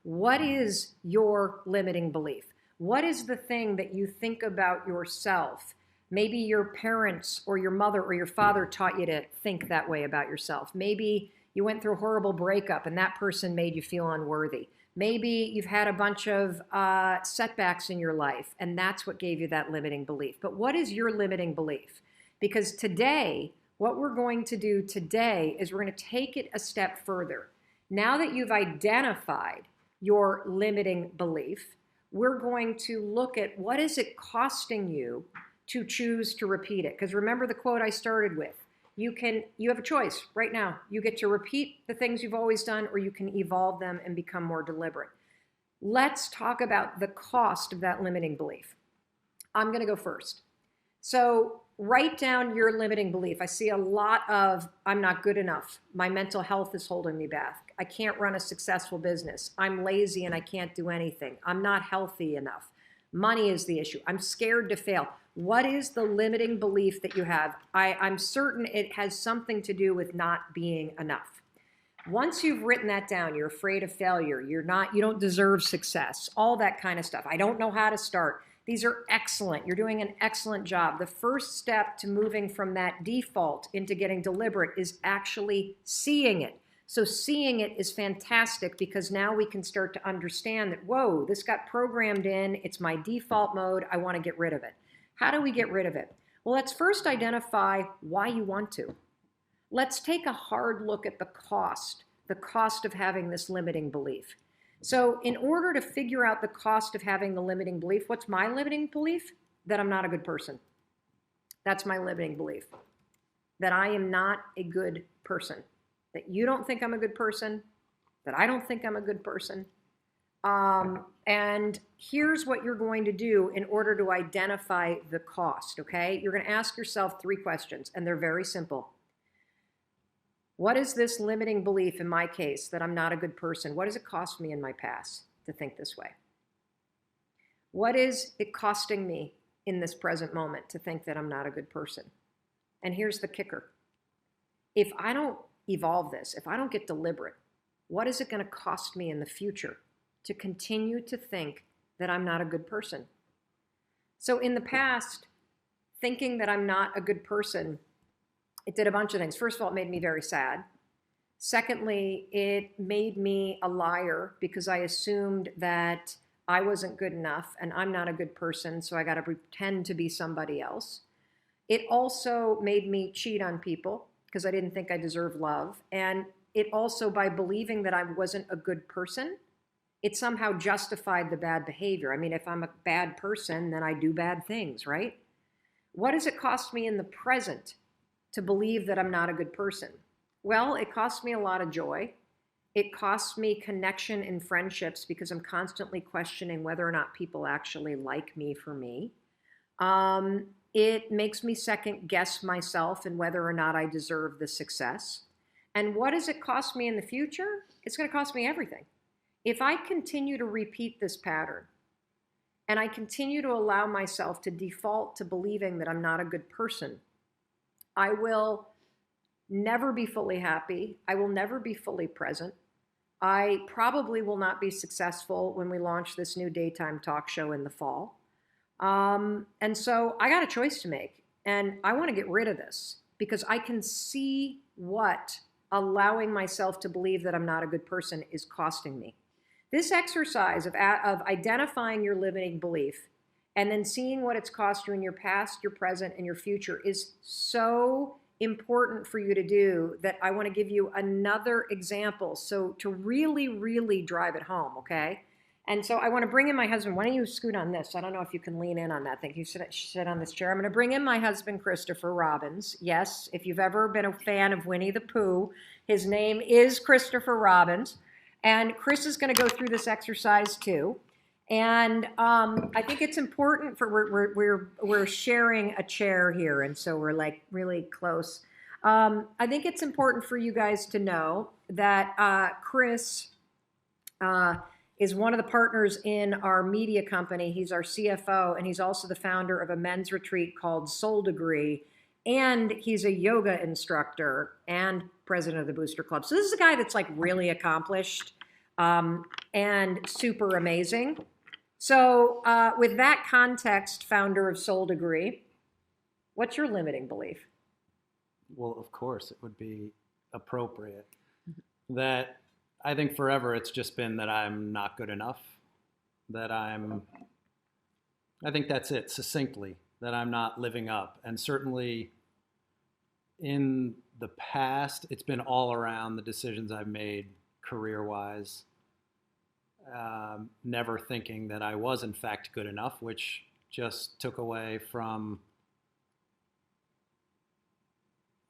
What is your limiting belief? What is the thing that you think about yourself? Maybe your parents or your mother or your father taught you to think that way about yourself. Maybe you went through a horrible breakup and that person made you feel unworthy. Maybe you've had a bunch of setbacks in your life and that's what gave you that limiting belief. But what is your limiting belief? Because today, what we're going to do today is we're going to take it a step further. Now that you've identified your limiting belief, we're going to look at what is it costing you to choose to repeat it. Because remember the quote I started with. You have a choice right now. You get to repeat the things you've always done, or you can evolve them and become more deliberate. Let's talk about the cost of that limiting belief. I'm going to go first. So write down your limiting belief. I see a lot of, I'm not good enough. My mental health is holding me back. I can't run a successful business. I'm lazy and I can't do anything. I'm not healthy enough. Money is the issue. I'm scared to fail. What is the limiting belief that you have? I'm certain it has something to do with not being enough. Once you've written that down, you're afraid of failure. You don't deserve success, all that kind of stuff. I don't know how to start. These are excellent. You're doing an excellent job. The first step to moving from that default into getting deliberate is actually seeing it. So seeing it is fantastic because now we can start to understand that, whoa, this got programmed in. It's my default mode. I want to get rid of it. How do we get rid of it? Well, let's first identify why you want to. Let's take a hard look at the cost of having this limiting belief. So in order to figure out the cost of having the limiting belief, what's my limiting belief? That I'm not a good person. That's my limiting belief. That I am not a good person. That you don't think I'm a good person. That I don't think I'm a good person. And here's what you're going to do in order to identify the cost, okay? You're going to ask yourself 3 questions, and they're very simple. What is this limiting belief in my case that I'm not a good person? What does it cost me in my past to think this way? What is it costing me in this present moment to think that I'm not a good person? And here's the kicker. If I don't evolve this, if I don't get deliberate, what is it going to cost me in the future to continue to think that I'm not a good person? So in the past, thinking that I'm not a good person, it did a bunch of things. First of all, it made me very sad. Secondly, it made me a liar because I assumed that I wasn't good enough and I'm not a good person, so I got to pretend to be somebody else. It also made me cheat on people because I didn't think I deserved love. And it also, by believing that I wasn't a good person, it somehow justified the bad behavior. I mean, if I'm a bad person, then I do bad things, right? What does it cost me in the present to believe that I'm not a good person? Well, it costs me a lot of joy. It costs me connection in friendships because I'm constantly questioning whether or not people actually like me for me. It makes me second guess myself and whether or not I deserve the success. And what does it cost me in the future? It's going to cost me everything. If I continue to repeat this pattern and I continue to allow myself to default to believing that I'm not a good person, I will never be fully happy. I will never be fully present. I probably will not be successful when we launch this new daytime talk show in the fall. And so I got a choice to make, and I want to get rid of this because I can see what allowing myself to believe that I'm not a good person is costing me. This exercise of identifying your limiting belief and then seeing what it's cost you in your past, your present, and your future is so important for you to do that I want to give you another example. So to really, really drive it home, okay? And so I want to bring in my husband. Why don't you scoot on this? I don't know if you can lean in on that thing. You sit on this chair. I'm going to bring in my husband, Christopher Robbins. Yes, if you've ever been a fan of Winnie the Pooh, his name is Christopher Robbins. And Chris is going to go through this exercise too. And I think it's important for we're sharing a chair here, and so we're like really close. I think it's important for you guys to know that Chris is one of the partners in our media company. He's our CFO, and he's also the founder of a men's retreat called Soul Degree. And he's a yoga instructor and president of the Booster Club. So this is a guy that's like really accomplished. and super amazing. So with that context, founder of Soul Degree, what's your limiting belief? Well, of course, it would be appropriate that I think forever it's just been that I'm not good enough, I think that's it, succinctly, that I'm not living up. And certainly in the past, it's been all around the decisions I've made career-wise, never thinking that I was in fact good enough, which just took away from,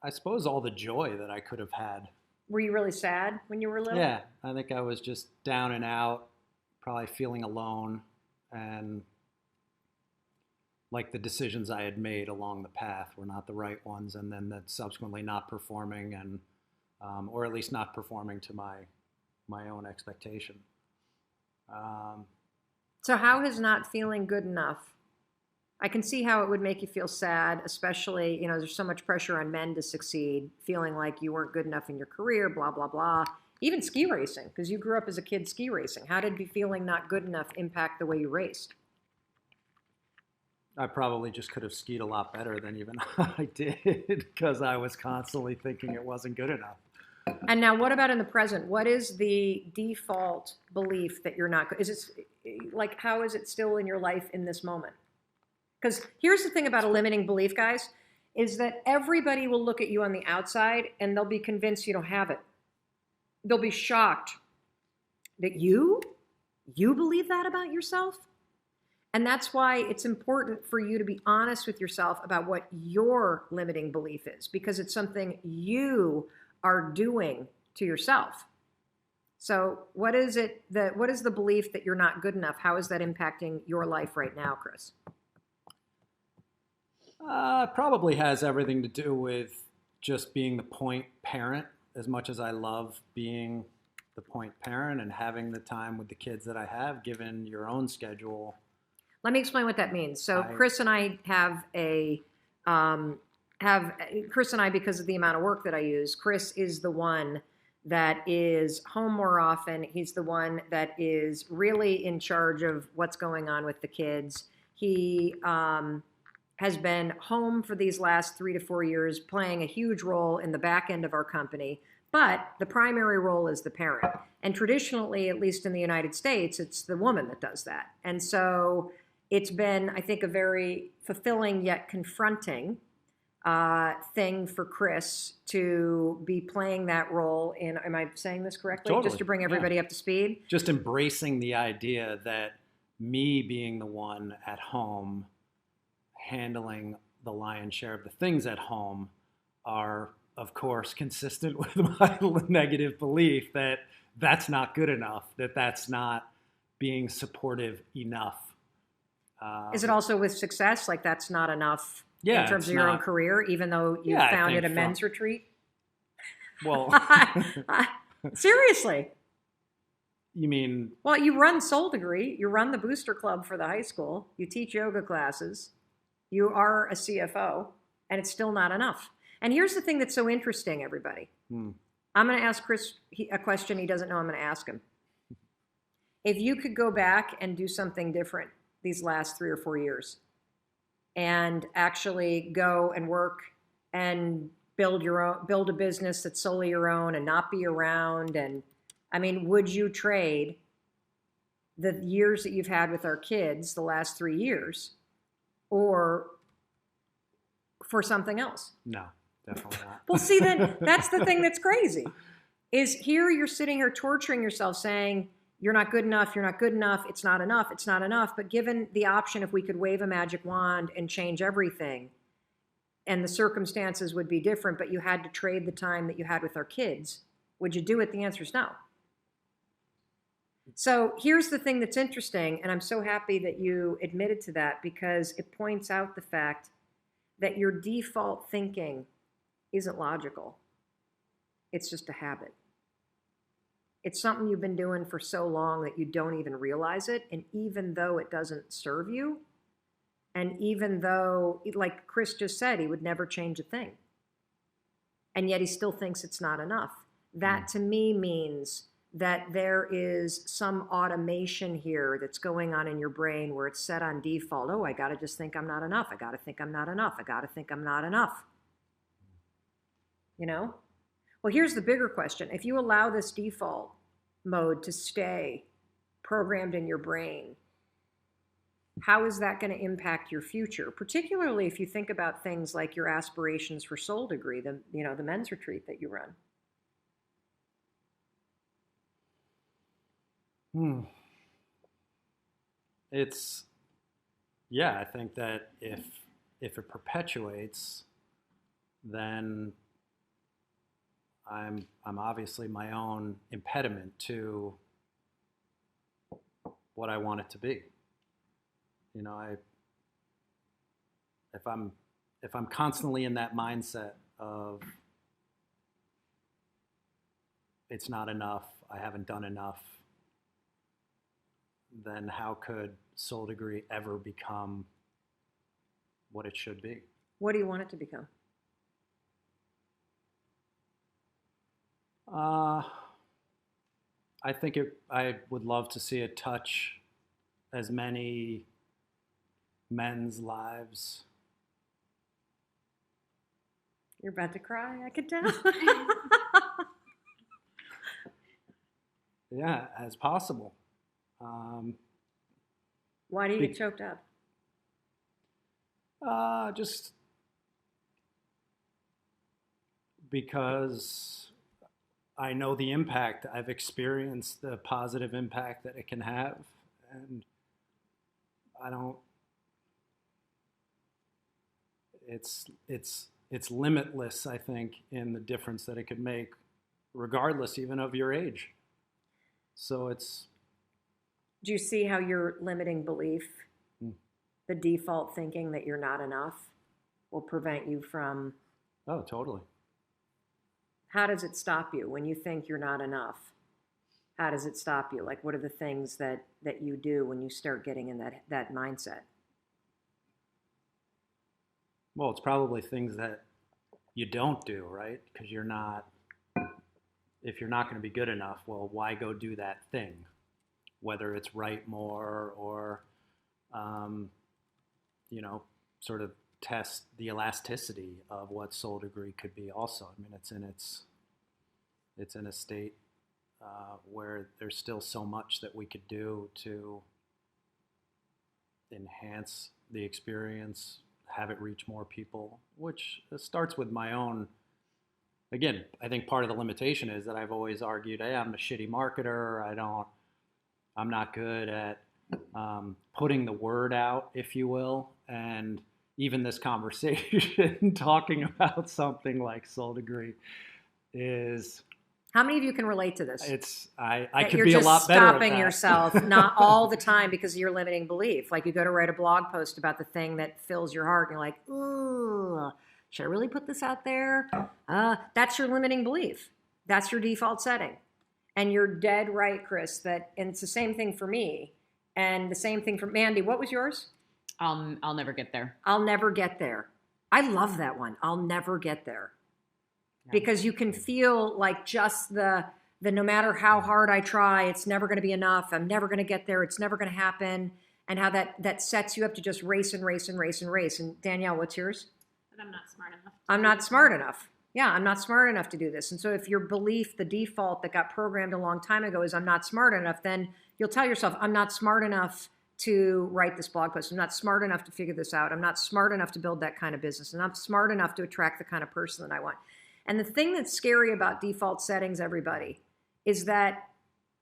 I suppose, all the joy that I could have had. Were you really sad when you were little? Yeah, I think I was just down and out, probably feeling alone, and like the decisions I had made along the path were not the right ones, and then that subsequently not performing, and or at least not performing to my own expectation. So how has not feeling good enough? I can see how it would make you feel sad, especially, there's so much pressure on men to succeed, feeling like you weren't good enough in your career, blah, blah, blah. Even ski racing, because you grew up as a kid ski racing. How did feeling not good enough impact the way you raced? I probably just could have skied a lot better than even I did, because I was constantly thinking it wasn't good enough. And now what about in the present? What is the default belief that you're not good? Is it like, how is it still in your life in this moment? Because here's the thing about a limiting belief, guys, is that everybody will look at you on the outside and they'll be convinced you don't have it. They'll be shocked that you believe that about yourself. And that's why it's important for you to be honest with yourself about what your limiting belief is, because it's something you are doing to yourself. So what is the belief that you're not good enough? How is that impacting your life right now, Chris? Probably has everything to do with just being the point parent. As much as I love being the point parent and having the time with the kids that I have, given your own schedule. Let me explain what that means. So Chris and I Chris and I, because of the amount of work that I use, Chris is the one that is home more often. He's the one that is really in charge of what's going on with the kids. He has been home for these last 3 to 4 years, playing a huge role in the back end of our company. But the primary role is the parent. And traditionally, at least in the United States, it's the woman that does that. And so it's been, I think, a very fulfilling yet confronting thing for Chris to be playing that role in, am I saying this correctly? Totally. Just to bring everybody up to speed? Just embracing the idea that me being the one at home handling the lion's share of the things at home are, of course, consistent with my negative belief that that's not good enough, that's not being supportive enough. Is it also with success? Like that's not enough in terms of your own career, even though you founded a men's retreat? Well, seriously. You mean? Well, you run Soul Degree. You run the Booster Club for the high school. You teach yoga classes. You are a CFO, and it's still not enough. And here's the thing that's so interesting, everybody. I'm going to ask Chris a question he doesn't know I'm going to ask him. If you could go back and do something different these last 3 or 4 years and actually go and work and build a business that's solely your own and not be around, and I mean, would you trade the years that you've had with our kids, the last 3 years, or for something else? No, definitely not. Well, see, then that's the thing that's crazy. Is here you're sitting here torturing yourself saying, you're not good enough, you're not good enough, it's not enough, it's not enough. But given the option, if we could wave a magic wand and change everything, and the circumstances would be different, but you had to trade the time that you had with our kids, would you do it? The answer is no. So here's the thing that's interesting, and I'm so happy that you admitted to that, because it points out the fact that your default thinking isn't logical. It's just a habit. It's something you've been doing for so long that you don't even realize it. And even though it doesn't serve you, and even though, like Chris just said, he would never change a thing, and yet he still thinks it's not enough. That to me means that there is some automation here that's going on in your brain where it's set on default. Oh, I got to just think I'm not enough. I got to think I'm not enough. I got to think I'm not enough. You know? Well, here's the bigger question. If you allow this default mode to stay programmed in your brain, how is that going to impact your future? Particularly if you think about things like your aspirations for Soul Degree, the men's retreat that you run. I think that if it perpetuates, then I'm obviously my own impediment to what I want it to be. You know, if I'm constantly in that mindset of it's not enough, I haven't done enough, then how could Soul Degree ever become what it should be? What do you want it to become? I think I would love to see it touch as many men's lives. You're about to cry, I could tell. Yeah, as possible. Why do you get choked up? Just because I know the impact. I've experienced the positive impact that it can have, and it's limitless, I think, in the difference that it could make, regardless even of your age. So do you see how your limiting belief, the default thinking that you're not enough, will prevent you from? Oh, totally. How does it stop you when you think you're not enough? How does it stop you? Like, what are the things that you do when you start getting in that mindset? Well, it's probably things that you don't do, right? Because if you're not going to be good enough, well, why go do that thing? Whether it's write more or, sort of test the elasticity of what Soul Degree could be also. I mean, it's in a state where there's still so much that we could do to enhance the experience, have it reach more people, which starts with my own. Again, I think part of the limitation is that I've always argued, hey, I'm a shitty marketer. I'm not good at putting the word out, if you will. And even this conversation, talking about something like Soul Degree is... How many of you can relate to this? I could be a lot better at that. You're just stopping yourself, not all the time because of your limiting belief. Like you go to write a blog post about the thing that fills your heart and you're like, ooh, should I really put this out there? That's your limiting belief. That's your default setting. And you're dead right, Chris, and it's the same thing for me and the same thing for Mandy. What was yours? I'll never get there. I'll never get there. I love that one. I'll never get there. Yeah. Because you can feel like just the no matter how hard I try, it's never going to be enough. I'm never going to get there. It's never going to happen. And how that sets you up to just race and race and race and race. And Danielle, what's yours? That I'm not smart enough. I'm not smart enough. Yeah, I'm not smart enough to do this. And so if your belief, the default that got programmed a long time ago is I'm not smart enough, then you'll tell yourself, I'm not smart enough to write this blog post. I'm not smart enough to figure this out. I'm not smart enough to build that kind of business. And I'm smart enough to attract the kind of person that I want. And the thing that's scary about default settings, everybody, is that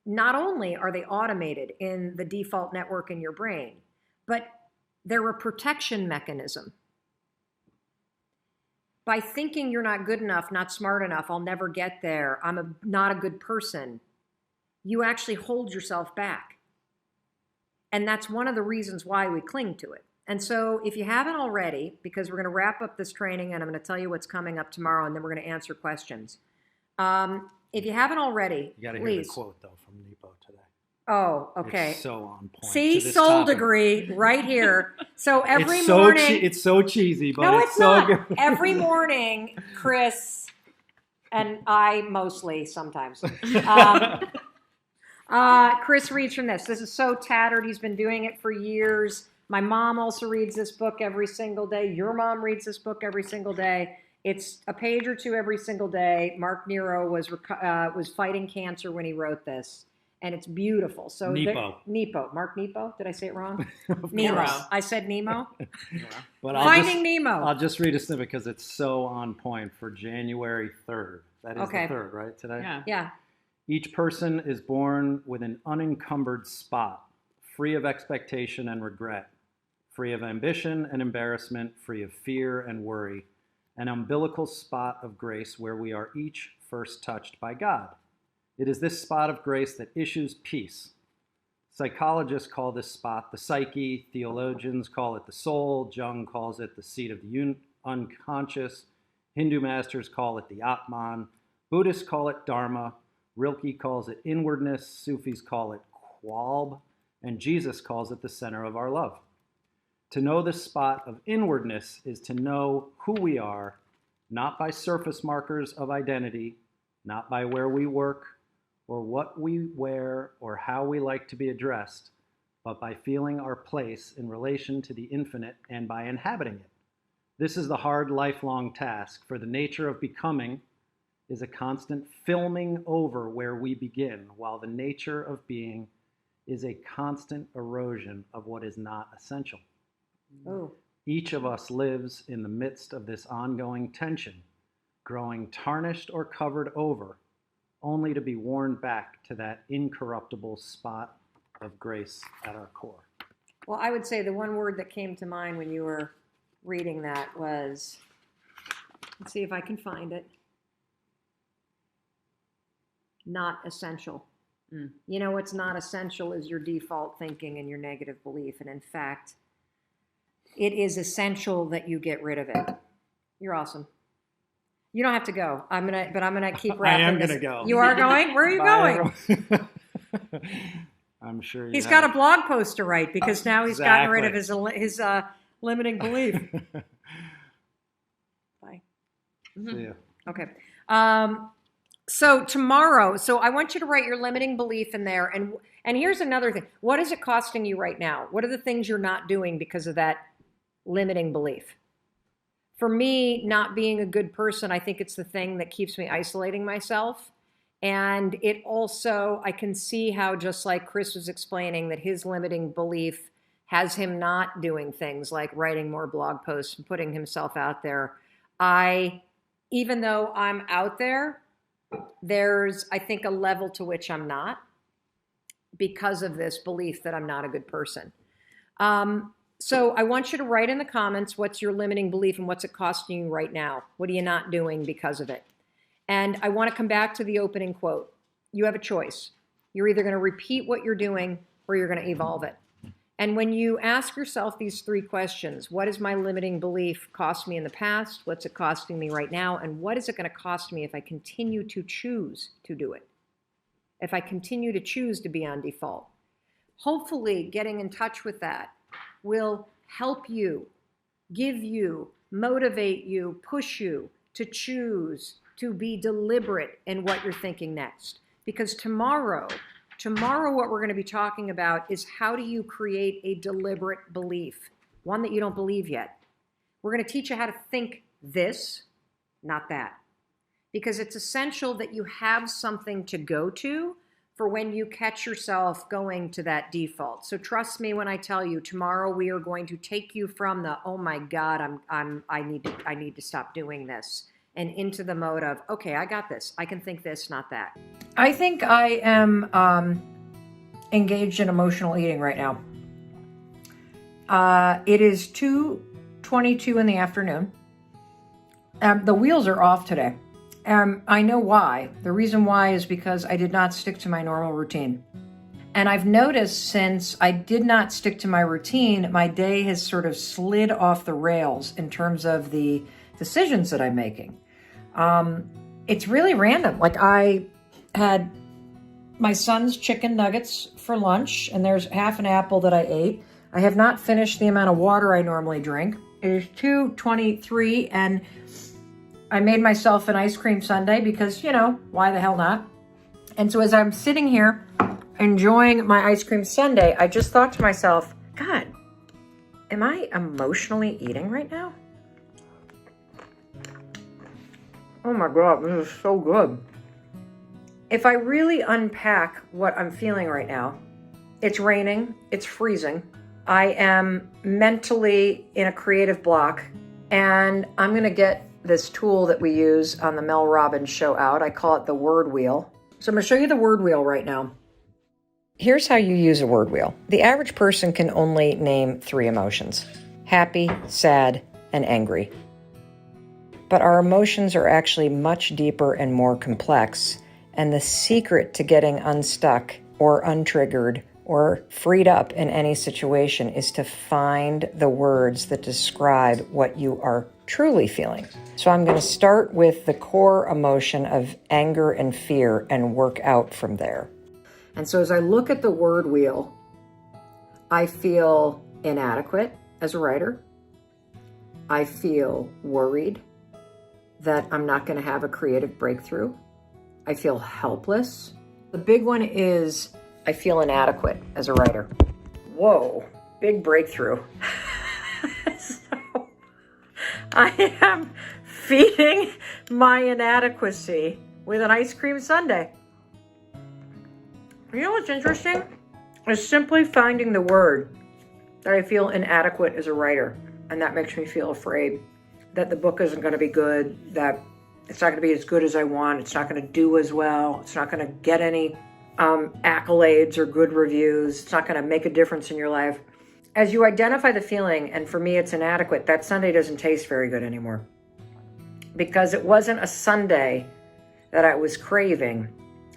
not only are they automated in the default network in your brain, but they're a protection mechanism. By thinking you're not good enough, not smart enough, I'll never get there, I'm not a good person, you actually hold yourself back. And that's one of the reasons why we cling to it. And so if you haven't already, because we're going to wrap up this training and I'm going to tell you what's coming up tomorrow and then we're going to answer questions. If you haven't already, you got to hear the quote, though, from Nepo today. Oh, okay. It's so on point. See, Soul Degree right here. So every morning. It's so cheesy, but no, it's so not. good. Every morning, Chris, and I mostly sometimes, Chris reads from this. This is so tattered. He's been doing it for years. My mom also reads this book every single day. Your mom reads this book every single day. It's a page or two every single day. Mark Nero was fighting cancer when he wrote this, and it's beautiful. So Nepo. Mark Nepo. Did I say it wrong? Nemo. I said Nemo. But Finding Nemo. I'll just read a snippet because it's so on point for January 3rd. That is the 3rd, right? Today? Yeah. Each person is born with an unencumbered spot, free of expectation and regret, free of ambition and embarrassment, free of fear and worry, an umbilical spot of grace where we are each first touched by God. It is this spot of grace that issues peace. Psychologists call this spot the psyche, theologians call it the soul, Jung calls it the seat of the unconscious, Hindu masters call it the Atman, Buddhists call it Dharma, Rilke calls it inwardness, Sufis call it Qualb, and Jesus calls it the center of our love. To know the spot of inwardness is to know who we are, not by surface markers of identity, not by where we work, or what we wear, or how we like to be addressed, but by feeling our place in relation to the infinite and by inhabiting it. This is the hard, lifelong task, for the nature of becoming is a constant filming over where we begin, while the nature of being is a constant erosion of what is not essential. Oh. Each of us lives in the midst of this ongoing tension, growing tarnished or covered over, only to be worn back to that incorruptible spot of grace at our core. Well, I would say the one word that came to mind when you were reading that was, let's see if I can find it, not essential. You know what's not essential is your default thinking and your negative belief. And in fact, it is essential that you get rid of it. You're awesome. You don't have to go. I'm gonna keep wrapping. I am this. gonna go. You are going? Where are you going? I'm sure he's got a blog post to write because now he's gotten rid of his limiting belief. Bye. See ya. Okay. So tomorrow, I want you to write your limiting belief in there. And here's another thing. What is it costing you right now? What are the things you're not doing because of that limiting belief? For me, not being a good person, I think it's the thing that keeps me isolating myself. And it also, I can see how, just like Chris was explaining, that his limiting belief has him not doing things like writing more blog posts and putting himself out there. Even though I'm out there, there's, I think, a level to which I'm not because of this belief that I'm not a good person. So I want you to write in the comments what's your limiting belief and what's it costing you right now. What are you not doing because of it? And I want to come back to the opening quote. You have a choice. You're either going to repeat what you're doing or you're going to evolve it. And when you ask yourself these three questions, what is my limiting belief cost me in the past? What's it costing me right now? And what is it going to cost me if I continue to choose to do it? If I continue to choose to be on default? Hopefully getting in touch with that will help you, give you, motivate you, push you to choose to be deliberate in what you're thinking next. Because tomorrow what we're going to be talking about is how do you create a deliberate belief, one that you don't believe yet. We're going to teach you how to think this, not that. Because it's essential that you have something to go to for when you catch yourself going to that default. So trust me when I tell you, tomorrow we are going to take you from the, oh my God, I need to stop doing this, and into the mode of, okay, I got this. I can think this, not that. I think I am engaged in emotional eating right now. It is 2:22 in the afternoon. The wheels are off today. I know why. The reason why is because I did not stick to my normal routine. And I've noticed since I did not stick to my routine, my day has sort of slid off the rails in terms of the decisions that I'm making. It's really random. Like I had my son's chicken nuggets for lunch, and there's half an apple that I ate. I have not finished the amount of water I normally drink. It is 2:23, and I made myself an ice cream sundae because, why the hell not? And so as I'm sitting here enjoying my ice cream sundae, I just thought to myself, God, am I emotionally eating right now? Oh my God, this is so good. If I really unpack what I'm feeling right now, it's raining, it's freezing. I am mentally in a creative block, and I'm going to get this tool that we use on the Mel Robbins show out. I call it the word wheel. So I'm going to show you the word wheel right now. Here's how you use a word wheel. The average person can only name 3 emotions: happy, sad, and angry. But our emotions are actually much deeper and more complex, and the secret to getting unstuck or untriggered or freed up in any situation is to find the words that describe what you are truly feeling. So I'm going to start with the core emotion of anger and fear and work out from there. And so as I look at the word wheel, I feel inadequate as a writer. I feel worried that I'm not going to have a creative breakthrough. I feel helpless. The big one is I feel inadequate as a writer. Whoa, big breakthrough. So I am feeding my inadequacy with an ice cream sundae. You know what's interesting? Is simply finding the word that I feel inadequate as a writer. And that makes me feel afraid that the book isn't going to be good, that it's not going to be as good as I want, it's not going to do as well, it's not going to get any accolades or good reviews, it's not going to make a difference in your life. As you identify the feeling, and for me it's inadequate, that sundae doesn't taste very good anymore. Because it wasn't a sundae that I was craving,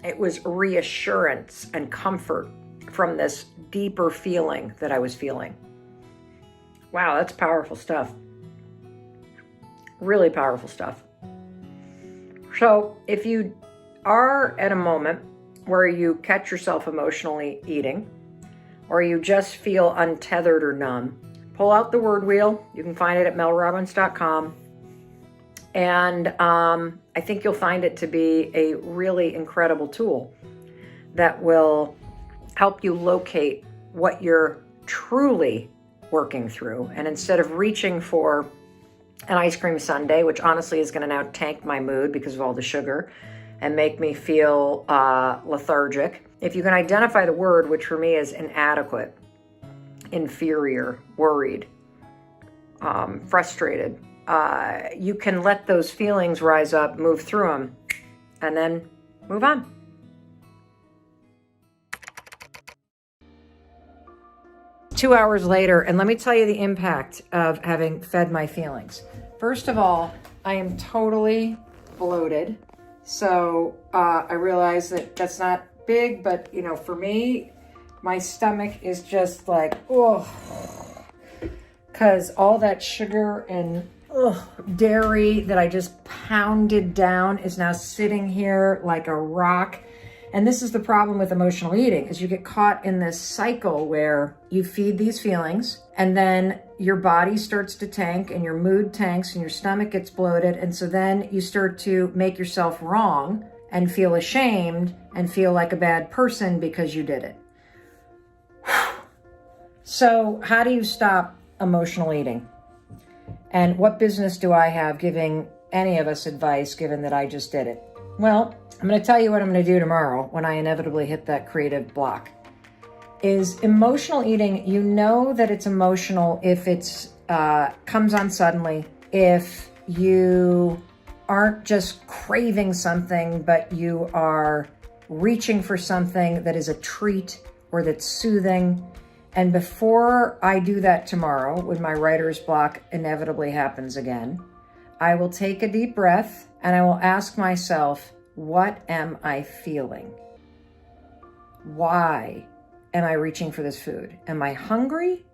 it was reassurance and comfort from this deeper feeling that I was feeling. Wow, that's powerful stuff. Really powerful stuff. So if you are at a moment where you catch yourself emotionally eating, or you just feel untethered or numb, pull out the word wheel. You can find it at melrobbins.com. And I think you'll find it to be a really incredible tool that will help you locate what you're truly working through. And instead of reaching for an ice cream sundae, which honestly is going to now tank my mood because of all the sugar and make me feel lethargic, if you can identify the word, which for me is inadequate, inferior, worried, frustrated, you can let those feelings rise up, move through them, and then move on. Two hours later, and let me tell you the impact of having fed my feelings. First of all, I am totally bloated. So I realize that that's not big, but you know, for me, my stomach is just like, oh, because all that sugar and dairy that I just pounded down is now sitting here like a rock. And this is the problem with emotional eating, is you get caught in this cycle where you feed these feelings and then your body starts to tank and your mood tanks and your stomach gets bloated. And so then you start to make yourself wrong and feel ashamed and feel like a bad person because you did it. So how do you stop emotional eating? And what business do I have giving any of us advice given that I just did it? Well, I'm going to tell you what I'm going to do tomorrow when I inevitably hit that creative block. Is emotional eating, you know that it's emotional if it's comes on suddenly, if you aren't just craving something, but you are reaching for something that is a treat or that's soothing. And before I do that tomorrow, when my writer's block inevitably happens again, I will take a deep breath and I will ask myself, what am I feeling? Why am I reaching for this food? Am I hungry,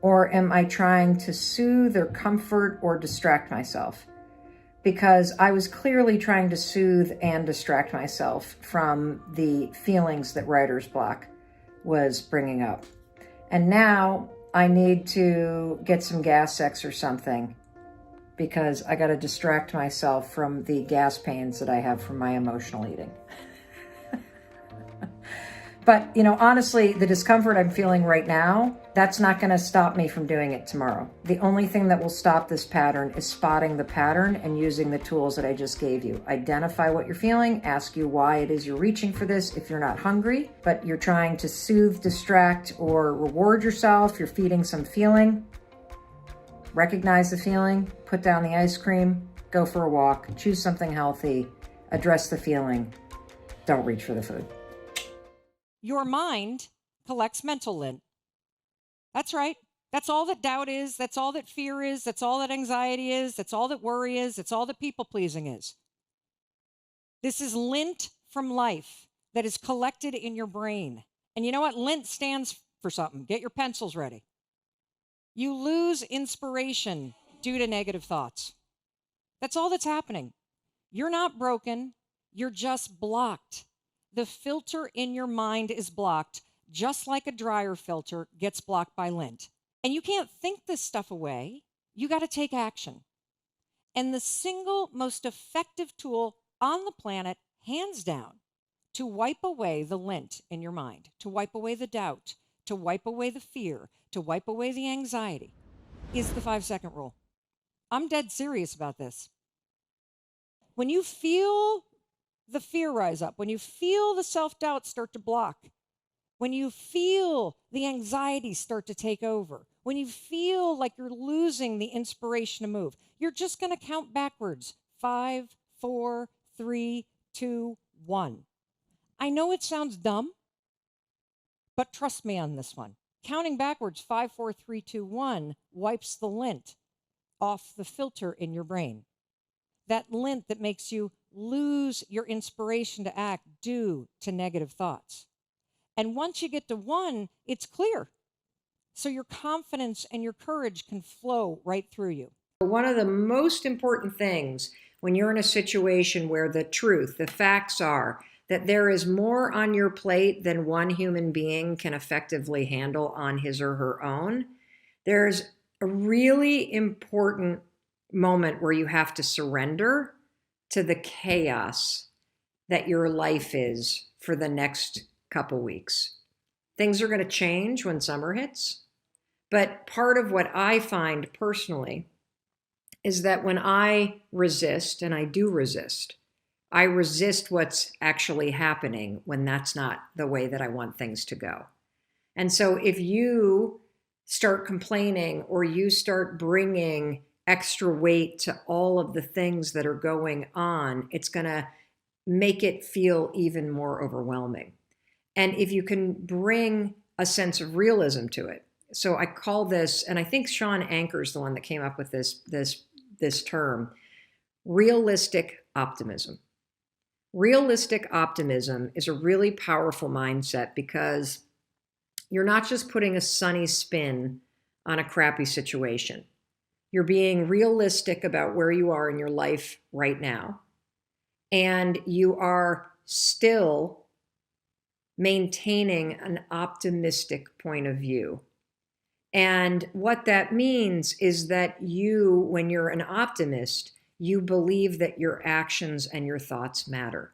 or am I trying to soothe or comfort or distract myself? Because I was clearly trying to soothe and distract myself from the feelings that writer's block was bringing up. And now I need to get some gas X or something, because I got to distract myself from the gas pains that I have from my emotional eating. But, honestly, the discomfort I'm feeling right now, that's not going to stop me from doing it tomorrow. The only thing that will stop this pattern is spotting the pattern and using the tools that I just gave you. Identify what you're feeling, ask you why it is you're reaching for this if you're not hungry, but you're trying to soothe, distract, or reward yourself. You're feeding some feeling. Recognize the feeling, put down the ice cream, go for a walk, choose something healthy, address the feeling. Don't reach for the food. Your mind collects mental lint. That's right. That's all that doubt is. That's all that fear is. That's all that anxiety is. That's all that worry is. That's all that people pleasing is. This is lint from life that is collected in your brain. And you know what? Lint stands for something. Get your pencils ready. You lose inspiration due to negative thoughts. That's all that's happening. You're not broken. You're just blocked. The filter in your mind is blocked, just like a dryer filter gets blocked by lint. And you can't think this stuff away. You got to take action. And the single most effective tool on the planet, hands down, to wipe away the lint in your mind, to wipe away the doubt, to wipe away the fear, to wipe away the anxiety, is the 5-second rule. I'm dead serious about this. When you feel the fear rise up, when you feel the self-doubt start to block, when you feel the anxiety start to take over, when you feel like you're losing the inspiration to move, you're just going to count backwards. 5, 4, 3, 2, 1. I know it sounds dumb, but trust me on this one. Counting backwards, 5, 4, 3, 2, 1, wipes the lint off the filter in your brain. That lint that makes you lose your inspiration to act due to negative thoughts. And once you get to 1, it's clear. So your confidence and your courage can flow right through you. One of the most important things when you're in a situation where the truth, the facts are that there is more on your plate than one human being can effectively handle on his or her own, there's a really important moment where you have to surrender to the chaos that your life is for the next couple weeks. Things are going to change when summer hits, but part of what I find personally is that when I resist, and I do resist, I resist what's actually happening when that's not the way that I want things to go. And so if you start complaining or you start bringing extra weight to all of the things that are going on, it's going to make it feel even more overwhelming. And if you can bring a sense of realism to it. So I call this, and I think Sean Anker's the one that came up with this term, realistic optimism. Realistic optimism is a really powerful mindset because you're not just putting a sunny spin on a crappy situation. You're being realistic about where you are in your life right now. And you are still maintaining an optimistic point of view. And what that means is that you, when you're an optimist, you believe that your actions and your thoughts matter.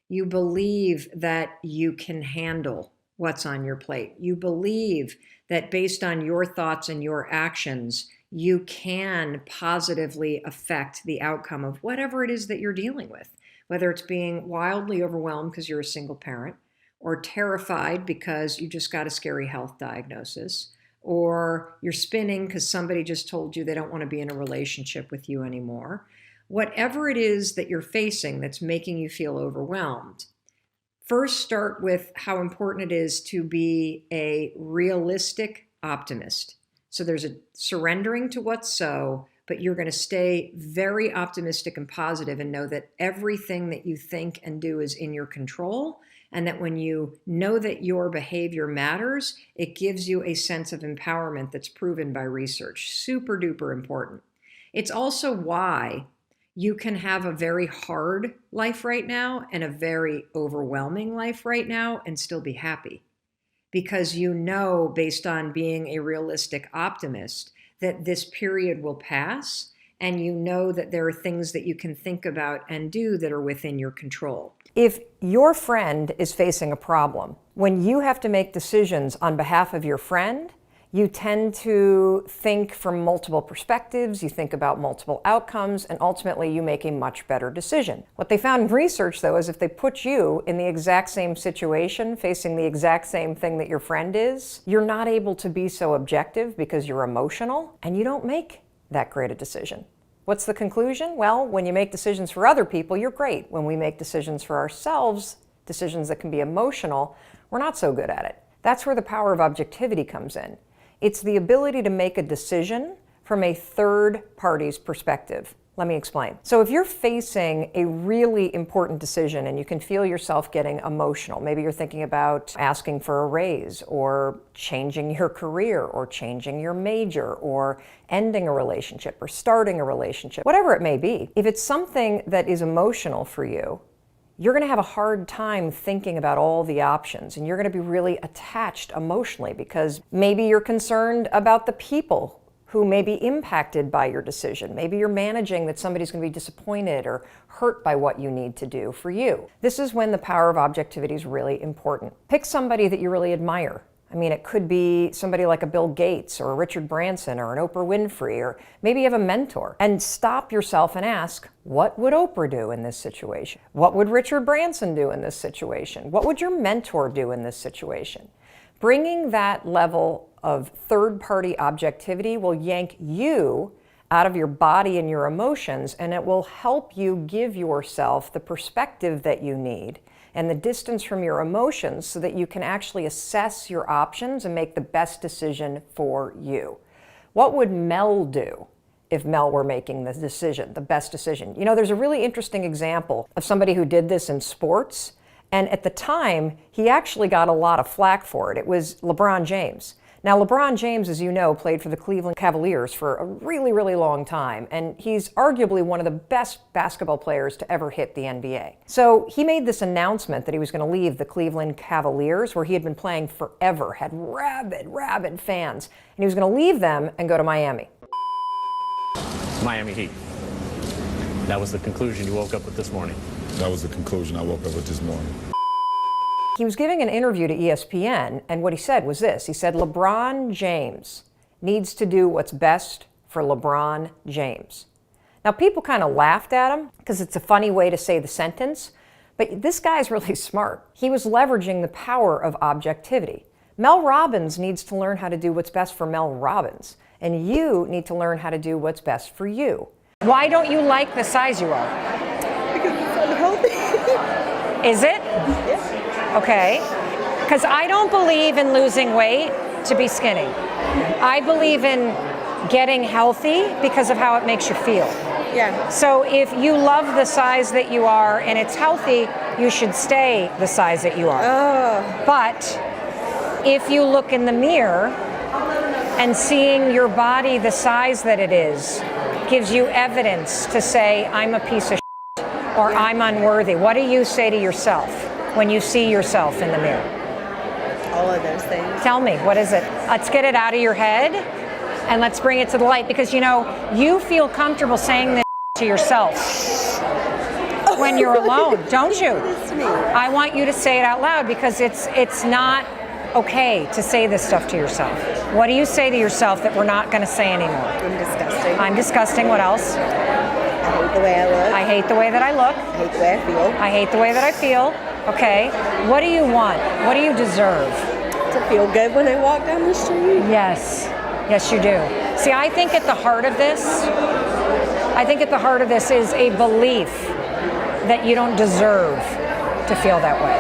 You believe that you can handle what's on your plate. You believe that based on your thoughts and your actions, you can positively affect the outcome of whatever it is that you're dealing with, whether it's being wildly overwhelmed because you're a single parent, or terrified because you just got a scary health diagnosis, or you're spinning because somebody just told you they don't want to be in a relationship with you anymore. Whatever it is that you're facing that's making you feel overwhelmed, first start with how important it is to be a realistic optimist. So there's a surrendering to what's so, but you're going to stay very optimistic and positive and know that everything that you think and do is in your control. And that when you know that your behavior matters, it gives you a sense of empowerment that's proven by research. Super duper important. It's also why you can have a very hard life right now and a very overwhelming life right now and still be happy. Because you know, based on being a realistic optimist, that this period will pass, and you know that there are things that you can think about and do that are within your control. If your friend is facing a problem, when you have to make decisions on behalf of your friend, you tend to think from multiple perspectives, you think about multiple outcomes, and ultimately you make a much better decision. What they found in research, though, is if they put you in the exact same situation, facing the exact same thing that your friend is, you're not able to be so objective because you're emotional, and you don't make that great a decision. What's the conclusion? Well, when you make decisions for other people, you're great. When we make decisions for ourselves, decisions that can be emotional, we're not so good at it. That's where the power of objectivity comes in. It's the ability to make a decision from a third party's perspective. Let me explain. So if you're facing a really important decision and you can feel yourself getting emotional, maybe you're thinking about asking for a raise or changing your career or changing your major or ending a relationship or starting a relationship, whatever it may be, if it's something that is emotional for you, you're going to have a hard time thinking about all the options, and you're going to be really attached emotionally because maybe you're concerned about the people who may be impacted by your decision. Maybe you're managing that somebody's going to be disappointed or hurt by what you need to do for you. This is when the power of objectivity is really important. Pick somebody that you really admire. I mean, it could be somebody like a Bill Gates or a Richard Branson or an Oprah Winfrey, or maybe you have a mentor. And stop yourself and ask, what would Oprah do in this situation? What would Richard Branson do in this situation? What would your mentor do in this situation? Bringing that level of third-party objectivity will yank you out of your body and your emotions, and it will help you give yourself the perspective that you need and the distance from your emotions so that you can actually assess your options and make the best decision for you. What would Mel do if Mel were making the decision, the best decision? You know, there's a really interesting example of somebody who did this in sports, and at the time, he actually got a lot of flack for it. It was LeBron James. Now, LeBron James, as you know, played for the Cleveland Cavaliers for a really, really long time, and he's arguably one of the best basketball players to ever hit the NBA. So he made this announcement that he was going to leave the Cleveland Cavaliers, where he had been playing forever, had rabid fans, and he was going to leave them and go to Miami. Miami Heat. That was the conclusion you woke up with this morning. That was the conclusion I woke up with this morning. He was giving an interview to ESPN, and what he said was this. He said, LeBron James needs to do what's best for LeBron James. Now, people kind of laughed at him because it's a funny way to say the sentence, but this guy's really smart. He was leveraging the power of objectivity. Mel Robbins needs to learn how to do what's best for Mel Robbins, and you need to learn how to do what's best for you. Why don't you like the size you are? Because it's unhealthy. Is it? Yes. Okay, because I don't believe in losing weight to be skinny. I believe in getting healthy because of how it makes you feel. Yeah. So if you love the size that you are and it's healthy, you should stay the size that you are. Oh. But if you look in the mirror and seeing your body the size that it is gives you evidence to say, I'm a piece of shit, or I'm unworthy. What do you say to yourself when you see yourself in the mirror? All of those things. Tell me, what is it? Let's get it out of your head and let's bring it to the light, because you know, you feel comfortable saying this to yourself when you're alone, don't you? It's me. I want you to say it out loud because it's not okay to say this stuff to yourself. What do you say to yourself that we're not going to say anymore? I'm disgusting. I'm disgusting. What else? I hate the way I look. I hate the way that I look. I hate the way I feel. I hate the way that I feel. Okay. What do you want? What do you deserve? To feel good when I walk down the street. Yes. Yes, you do. See, I think at the heart of this is a belief that you don't deserve to feel that way.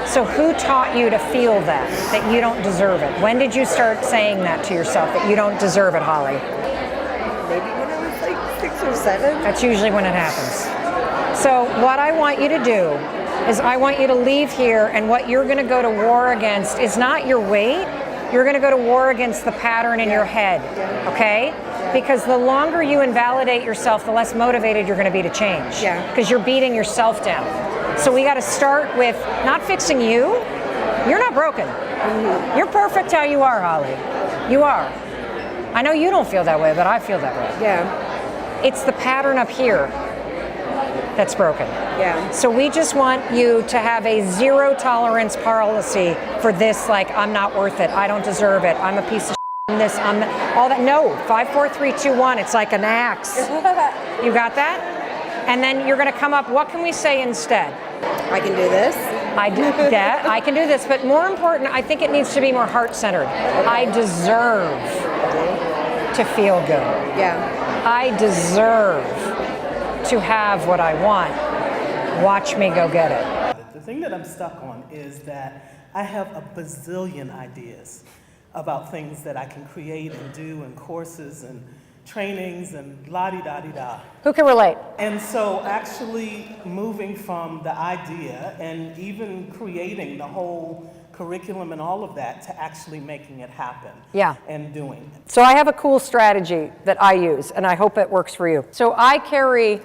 So who taught you to feel that you don't deserve it? When did you start saying that to yourself, that you don't deserve it, Holly? Maybe when I was like 6 or 7. That's usually when it happens. So what I want you to do is I want you to leave here, and what you're going to go to war against is not your weight. You're going to go to war against the pattern in your head, okay? Because the longer you invalidate yourself, the less motivated you're going to be to change. Yeah. Because you're beating yourself down. So we got to start with not fixing you. You're not broken. Mm-hmm. You're perfect how you are, Holly. You are. I know you don't feel that way, but I feel that way. Yeah. It's the pattern up here that's broken. Yeah. So we just want you to have a zero tolerance policy for this, like, I'm not worth it, I don't deserve it, I'm a piece of shit, this, I'm all that. No, 5, 4, 3, 2, 1, it's like an axe. You got that? And then you're gonna come up, what can we say instead? I can do this. I do that, I can do this, but more important, I think it needs to be more heart-centered. I deserve to feel good. Yeah. I deserve to have what I want. Watch me go get it. The thing that I'm stuck on is that I have a bazillion ideas about things that I can create and do and courses and trainings and la-di-da-di-da. Who can relate? And so actually moving from the idea and even creating the whole curriculum and all of that to actually making it happen. Yeah. And doing it. So I have a cool strategy that I use, and I hope it works for you. So I carry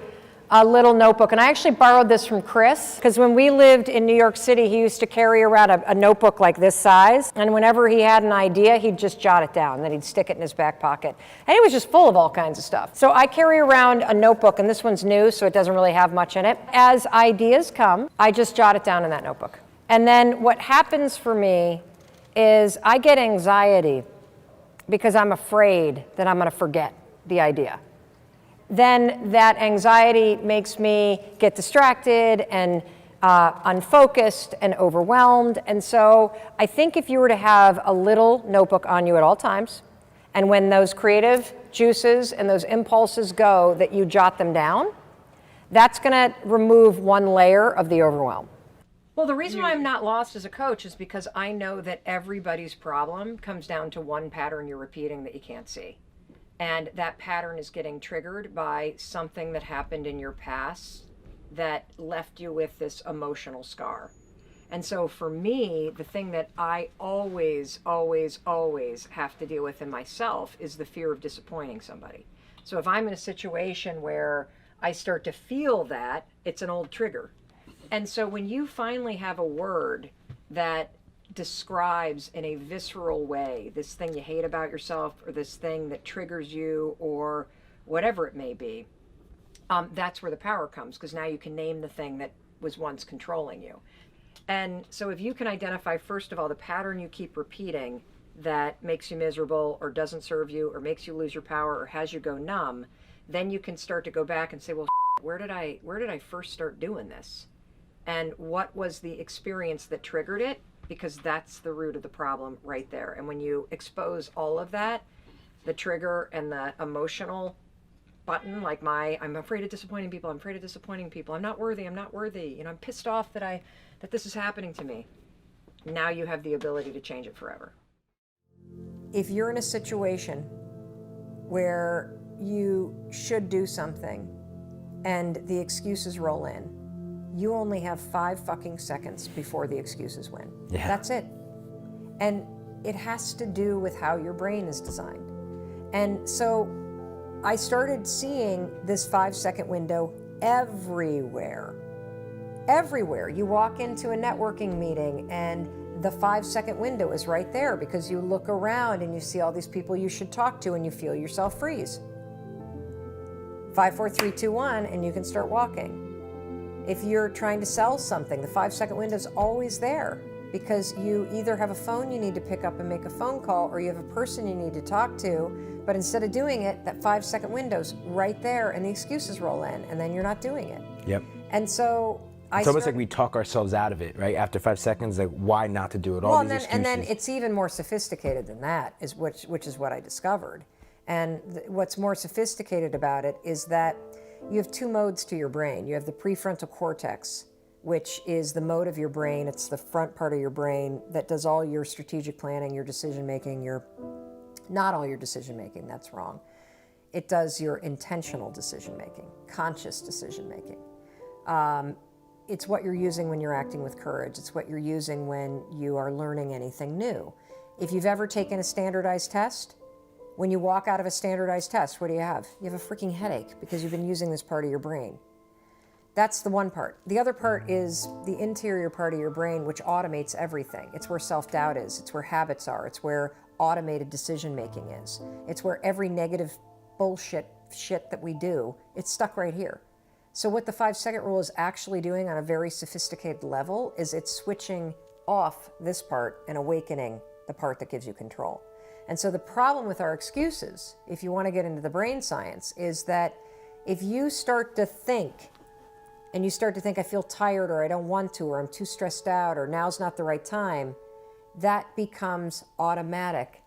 a little notebook, and I actually borrowed this from Chris, because when we lived in New York City, he used to carry around a notebook like this size, and whenever he had an idea, he'd just jot it down, then he'd stick it in his back pocket. And it was just full of all kinds of stuff. So I carry around a notebook, and this one's new, so it doesn't really have much in it. As ideas come, I just jot it down in that notebook. And then what happens for me is I get anxiety because I'm afraid that I'm going to forget the idea. Then that anxiety makes me get distracted and unfocused and overwhelmed. And so I think if you were to have a little notebook on you at all times, and when those creative juices and those impulses go, that you jot them down, that's going to remove one layer of the overwhelm. Well, the reason why I'm not lost as a coach is because I know that everybody's problem comes down to one pattern you're repeating that you can't see. And that pattern is getting triggered by something that happened in your past that left you with this emotional scar. And so for me, the thing that I always, always, always have to deal with in myself is the fear of disappointing somebody. So if I'm in a situation where I start to feel that, it's an old trigger. And so when you finally have a word that describes in a visceral way this thing you hate about yourself, or this thing that triggers you, or whatever it may be, that's where the power comes, because now you can name the thing that was once controlling you. And so if you can identify, first of all, the pattern you keep repeating that makes you miserable or doesn't serve you or makes you lose your power or has you go numb, then you can start to go back and say, well, where did I first start doing this? And what was the experience that triggered it? Because that's the root of the problem right there. And when you expose all of that, the trigger and the emotional button, like I'm afraid of disappointing people, I'm afraid of disappointing people, I'm not worthy, I'm pissed off that this is happening to me. Now you have the ability to change it forever. If you're in a situation where you should do something and the excuses roll in, you only have 5 fucking seconds before the excuses win. Yeah. That's it. And it has to do with how your brain is designed. And so I started seeing this 5-second window everywhere. Everywhere. You walk into a networking meeting and the 5-second window is right there, because you look around and you see all these people you should talk to and you feel yourself freeze. 5, 4, 3, 2, 1, and you can start walking. If you're trying to sell something, the 5-second window is always there, because you either have a phone you need to pick up and make a phone call, or you have a person you need to talk to, but instead of doing it, that 5-second window's right there and the excuses roll in, and then you're not doing it. Yep. And so it's almost like we talk ourselves out of it, right? After 5 seconds, like, why not to do it? All these excuses. And then it's even more sophisticated than that, which is what I discovered. And what's more sophisticated about it is that you have 2 modes to your brain. You have the prefrontal cortex, which is the mode of your brain. It's the front part of your brain that does all your strategic planning, your decision making, not all your decision making, that's wrong. It does your intentional decision making, conscious decision making. It's what you're using when you're acting with courage. It's what you're using when you are learning anything new. If you've ever taken a standardized test, when you walk out of a standardized test, what do you have? You have a freaking headache because you've been using this part of your brain. That's the one part. The other part is the interior part of your brain, which automates everything. It's where self-doubt is. It's where habits are. It's where automated decision-making is. It's where every negative bullshit shit that we do, it's stuck right here. So what the 5-second rule is actually doing on a very sophisticated level is it's switching off this part and awakening the part that gives you control. And so the problem with our excuses, if you want to get into the brain science, is that if you start to think, and you start to think, I feel tired, or I don't want to, or I'm too stressed out, or now's not the right time, that becomes automatic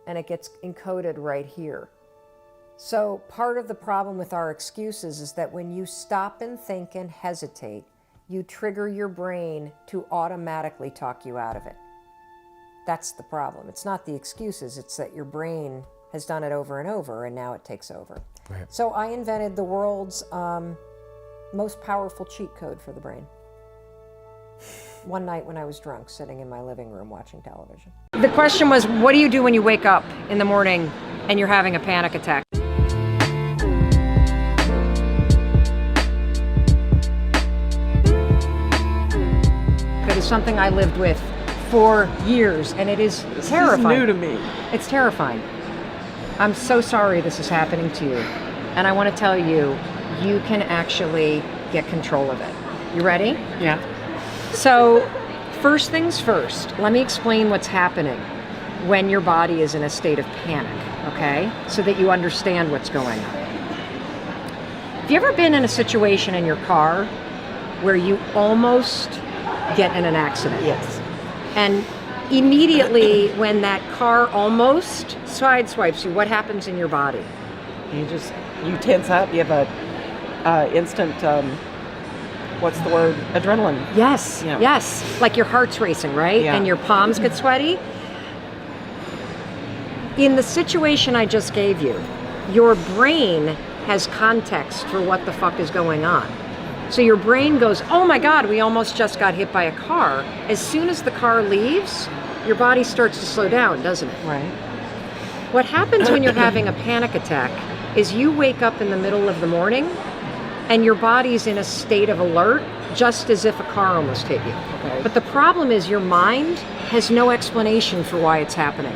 and it gets encoded right here. So part of the problem with our excuses is that when you stop and think and hesitate, you trigger your brain to automatically talk you out of it. That's the problem. It's not the excuses, it's that your brain has done it over and over and now it takes over. Right. So I invented the world's most powerful cheat code for the brain. One night when I was drunk, sitting in my living room watching television. The question was, what do you do when you wake up in the morning and you're having a panic attack? That is something I lived with for years, and it is terrifying. This is new to me. It's terrifying. I'm so sorry this is happening to you. And I want to tell you, you can actually get control of it. You ready? Yeah. So, first things first, let me explain what's happening when your body is in a state of panic, okay? So that you understand what's going on. Have you ever been in a situation in your car where you almost get in an accident? Yes. And immediately when that car almost sideswipes you, what happens in your body? You tense up. You have a instant, what's the word? Adrenaline. Yes, Yeah. yes. Like your heart's racing, right? Yeah. And your palms get sweaty. In the situation I just gave you, your brain has context for what the fuck is going on. So your brain goes, oh my God, we almost just got hit by a car. As soon as the car leaves, your body starts to slow down, doesn't it? Right. What happens when you're having a panic attack is you wake up in the middle of the morning and your body's in a state of alert, just as if a car almost hit you. Okay. But the problem is your mind has no explanation for why it's happening.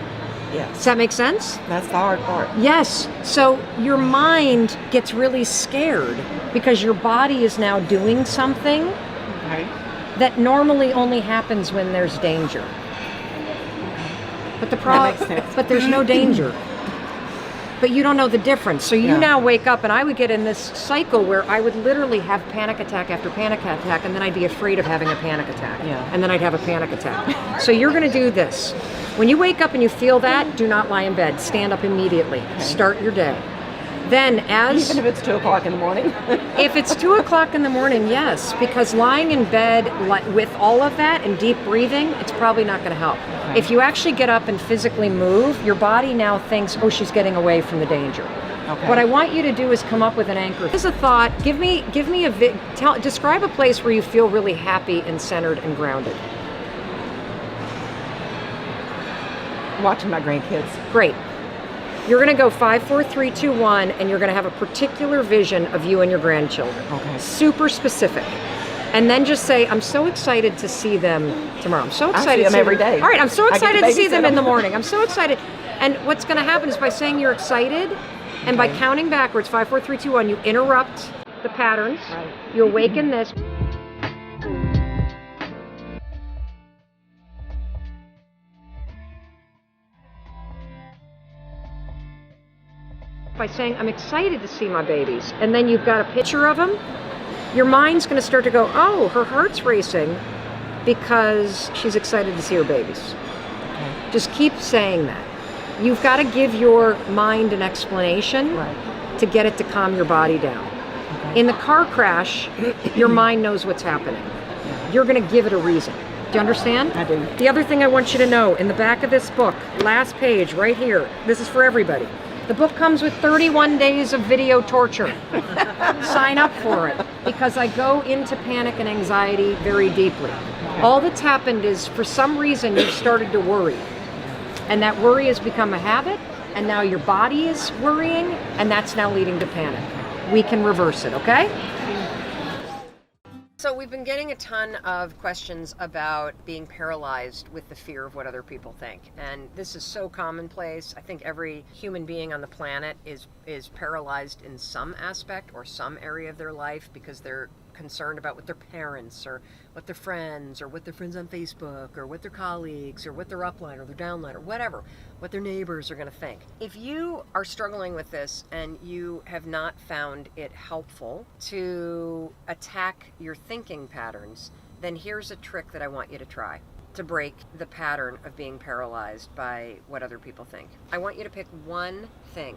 Yes. Does that make sense? That's the hard part. Yes. So your mind gets really scared because your body is now doing something Okay. that normally only happens when there's danger. But the problem, That makes sense. but there's no danger. But you don't know the difference. So you Yeah. now wake up, and I would get in this cycle where I would literally have panic attack after panic attack, and then I'd be afraid of having a panic attack. Yeah. And then I'd have a panic attack. So you're going to do this. When you wake up and you feel that, do not lie in bed. Stand up immediately. Start your day. Then Even if it's 2 o'clock in the morning. if it's 2 o'clock in the morning, yes, because lying in bed with all of that and deep breathing, it's probably not going to help. Okay. If you actually get up and physically move, your body now thinks, oh, she's getting away from the danger. Okay. What I want you to do is come up with an anchor. Here's a thought. Give me describe a place where you feel really happy and centered and grounded. Watching my grandkids. Great. You're going to go 5, 4, 3, 2, 1, and you're going to have a particular vision of you and your grandchildren. Okay. Super specific. And then just say, I'm so excited to see them tomorrow. I'm so excited them to see every day. All right, I'm so I get excited to to see them babysit in the them. morning. I'm so excited. And what's going to happen is by saying you're excited, and by counting backwards, 5, 4, 3, 2, 1, you interrupt the patterns. Right. You awaken this. By saying, I'm excited to see my babies. And then you've got a picture of them. Your mind's going to start to go, oh, her heart's racing because she's excited to see her babies. Okay. Just keep saying that. You've got to give your mind an explanation Right. to get it to calm your body down. Okay. In the car crash, your mind knows what's happening. You're going to give it a reason. Do you understand? I do. The other thing I want you to know, in the back of this book, last page right here, this is for everybody. The book comes with 31 days of video torture. Sign up for it, because I go into panic and anxiety very deeply. All that's happened is, for some reason, you've started to worry. And that worry has become a habit, and now your body is worrying, and that's now leading to panic. We can reverse it, okay? So we've been getting a ton of questions about being paralyzed with the fear of what other people think. And this is so commonplace. I think every human being on the planet is paralyzed in some aspect or some area of their life because they're concerned about what their parents or what their friends or what their friends on Facebook or what their colleagues or what their upline or their downline or whatever, what their neighbors are going to think. If you are struggling with this and you have not found it helpful to attack your thinking patterns, then here's a trick that I want you to try to break the pattern of being paralyzed by what other people think. I want you to pick one thing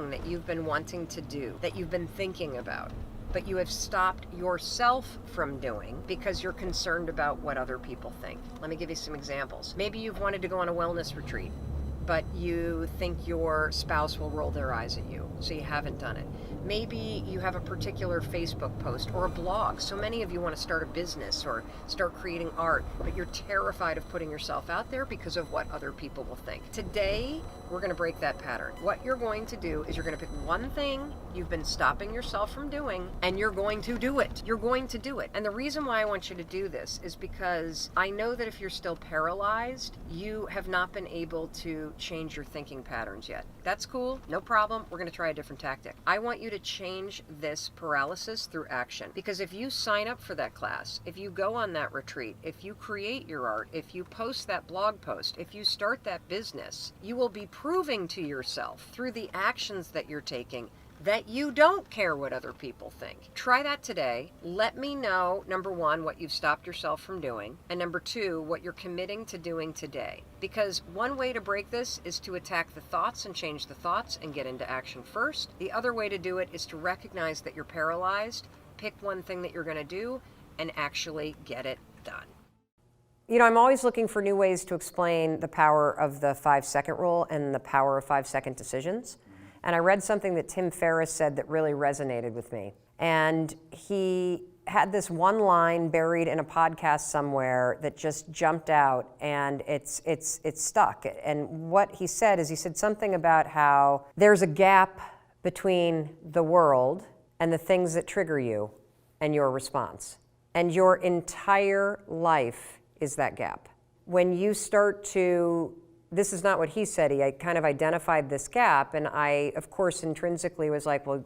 that you've been wanting to do, that you've been thinking about, but you have stopped yourself from doing because you're concerned about what other people think. Let me give you some examples. Maybe you've wanted to go on a wellness retreat, but you think your spouse will roll their eyes at you, so you haven't done it. Maybe you have a particular Facebook post or a blog. So many of you want to start a business or start creating art, but you're terrified of putting yourself out there because of what other people will think. Today, we're going to break that pattern. What you're going to do is you're going to pick one thing you've been stopping yourself from doing, and you're going to do it. You're going to do it. And the reason why I want you to do this is because I know that if you're still paralyzed, you have not been able to change your thinking patterns yet. That's cool. No problem. We're going to try a different tactic. I want you to change this paralysis through action. Because if you sign up for that class, if you go on that retreat, if you create your art, if you post that blog post, if you start that business, you will be proving to yourself through the actions that you're taking that you don't care what other people think. Try that today. Let me know, number one, what you've stopped yourself from doing, and number two, what you're committing to doing today. Because one way to break this is to attack the thoughts and change the thoughts and get into action first. The other way to do it is to recognize that you're paralyzed, pick one thing that you're going to do, and actually get it done. You know, I'm always looking for new ways to explain the power of the 5-second rule and the power of 5-second decisions. And I read something that Tim Ferriss said that really resonated with me. And he had this one line buried in a podcast somewhere that just jumped out, and it's stuck. And what he said is, he said something about how there's a gap between the world and the things that trigger you and your response. And your entire life is that gap. When you start to, this is not what he said, he kind of identified this gap, and I, of course, intrinsically was like, well,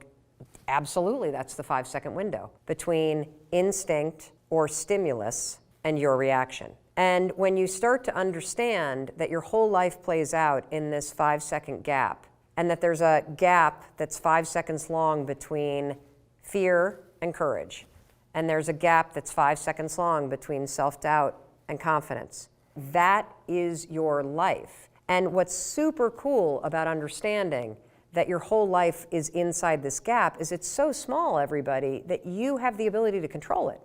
absolutely, that's the 5-second window between instinct or stimulus and your reaction. And when you start to understand that your whole life plays out in this 5-second gap, and that there's a gap that's 5 seconds long between fear and courage, and there's a gap that's 5 seconds long between self-doubt and confidence, that is your life. And what's super cool about understanding that your whole life is inside this gap is it's so small, everybody, that you have the ability to control it.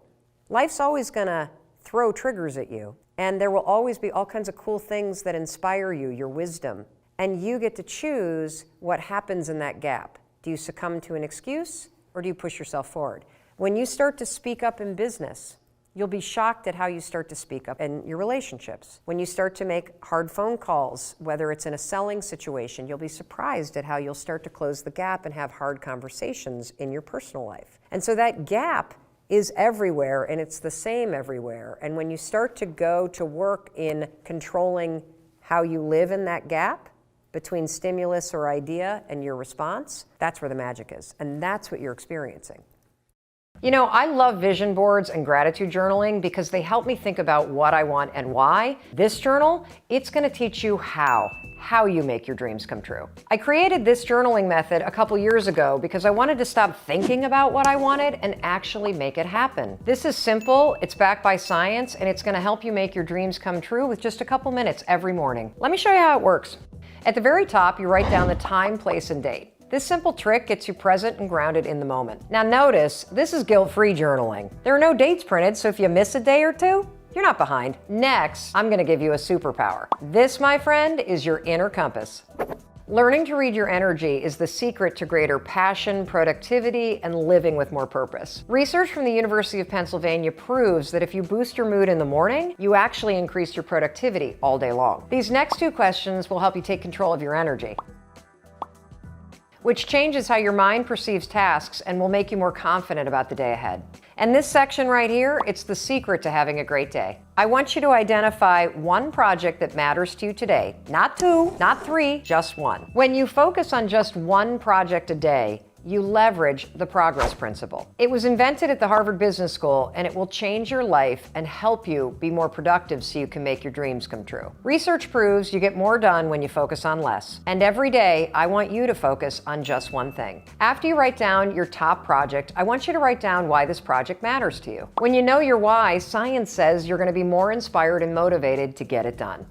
Life's always gonna throw triggers at you, and there will always be all kinds of cool things that inspire you, your wisdom, and you get to choose what happens in that gap. Do you succumb to an excuse, or do you push yourself forward? When you start to speak up in business, you'll be shocked at how you start to speak up in your relationships. When you start to make hard phone calls, whether it's in a selling situation, you'll be surprised at how you'll start to close the gap and have hard conversations in your personal life. And so that gap is everywhere, and it's the same everywhere. And when you start to go to work in controlling how you live in that gap between stimulus or idea and your response, that's where the magic is. And that's what you're experiencing. You know, I love vision boards and gratitude journaling because they help me think about what I want and why. This journal, it's going to teach you how you make your dreams come true. I created this journaling method a couple years ago because I wanted to stop thinking about what I wanted and actually make it happen. This is simple, it's backed by science, and it's going to help you make your dreams come true with just a couple minutes every morning. Let me show you how it works. At the very top, you write down the time, place, and date. This simple trick gets you present and grounded in the moment. Now notice, this is guilt-free journaling. There are no dates printed, so if you miss a day or two, you're not behind. Next, I'm gonna give you a superpower. This, my friend, is your inner compass. Learning to read your energy is the secret to greater passion, productivity, and living with more purpose. Research from the University of Pennsylvania proves that if you boost your mood in the morning, you actually increase your productivity all day long. These next two questions will help you take control of your energy, which changes how your mind perceives tasks and will make you more confident about the day ahead. And this section right here, it's the secret to having a great day. I want you to identify one project that matters to you today. Not 2, not 3, just 1. When you focus on just one project a day, you leverage the progress principle. It was invented at the Harvard Business School, and it will change your life and help you be more productive so you can make your dreams come true. Research proves you get more done when you focus on less. And every day, I want you to focus on just one thing. After you write down your top project, I want you to write down why this project matters to you. When you know your why, science says you're going to be more inspired and motivated to get it done.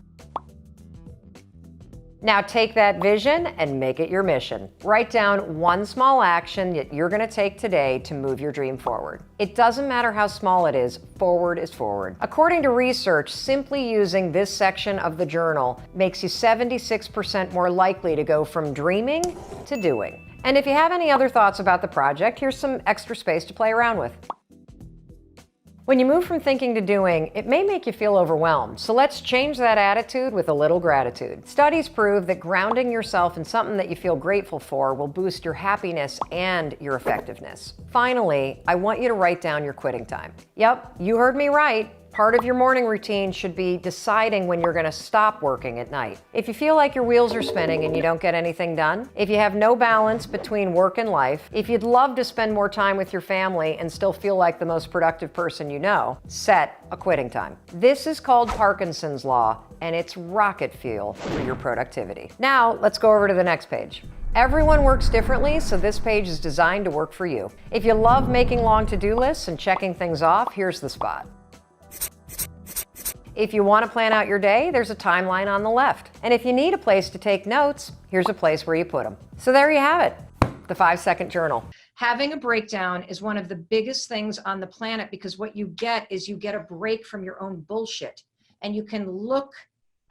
Now take that vision and make it your mission. Write down one small action that you're going to take today to move your dream forward. It doesn't matter how small it is, forward is forward. According to research, simply using this section of the journal makes you 76% more likely to go from dreaming to doing. And if you have any other thoughts about the project, here's some extra space to play around with. When you move from thinking to doing, it may make you feel overwhelmed. So let's change that attitude with a little gratitude. Studies prove that grounding yourself in something that you feel grateful for will boost your happiness and your effectiveness. Finally, I want you to write down your quitting time. Yep, you heard me right. Part of your morning routine should be deciding when you're going to stop working at night. If you feel like your wheels are spinning and you don't get anything done, if you have no balance between work and life, if you'd love to spend more time with your family and still feel like the most productive person you know, set a quitting time. This is called Parkinson's Law, and it's rocket fuel for your productivity. Now, let's go over to the next page. Everyone works differently, so this page is designed to work for you. If you love making long to-do lists and checking things off, here's the spot. If you want to plan out your day, there's a timeline on the left. And if you need a place to take notes, here's a place where you put them. So there you have it, the 5-second journal. Having a breakdown is one of the biggest things on the planet because what you get is you get a break from your own bullshit. And you can look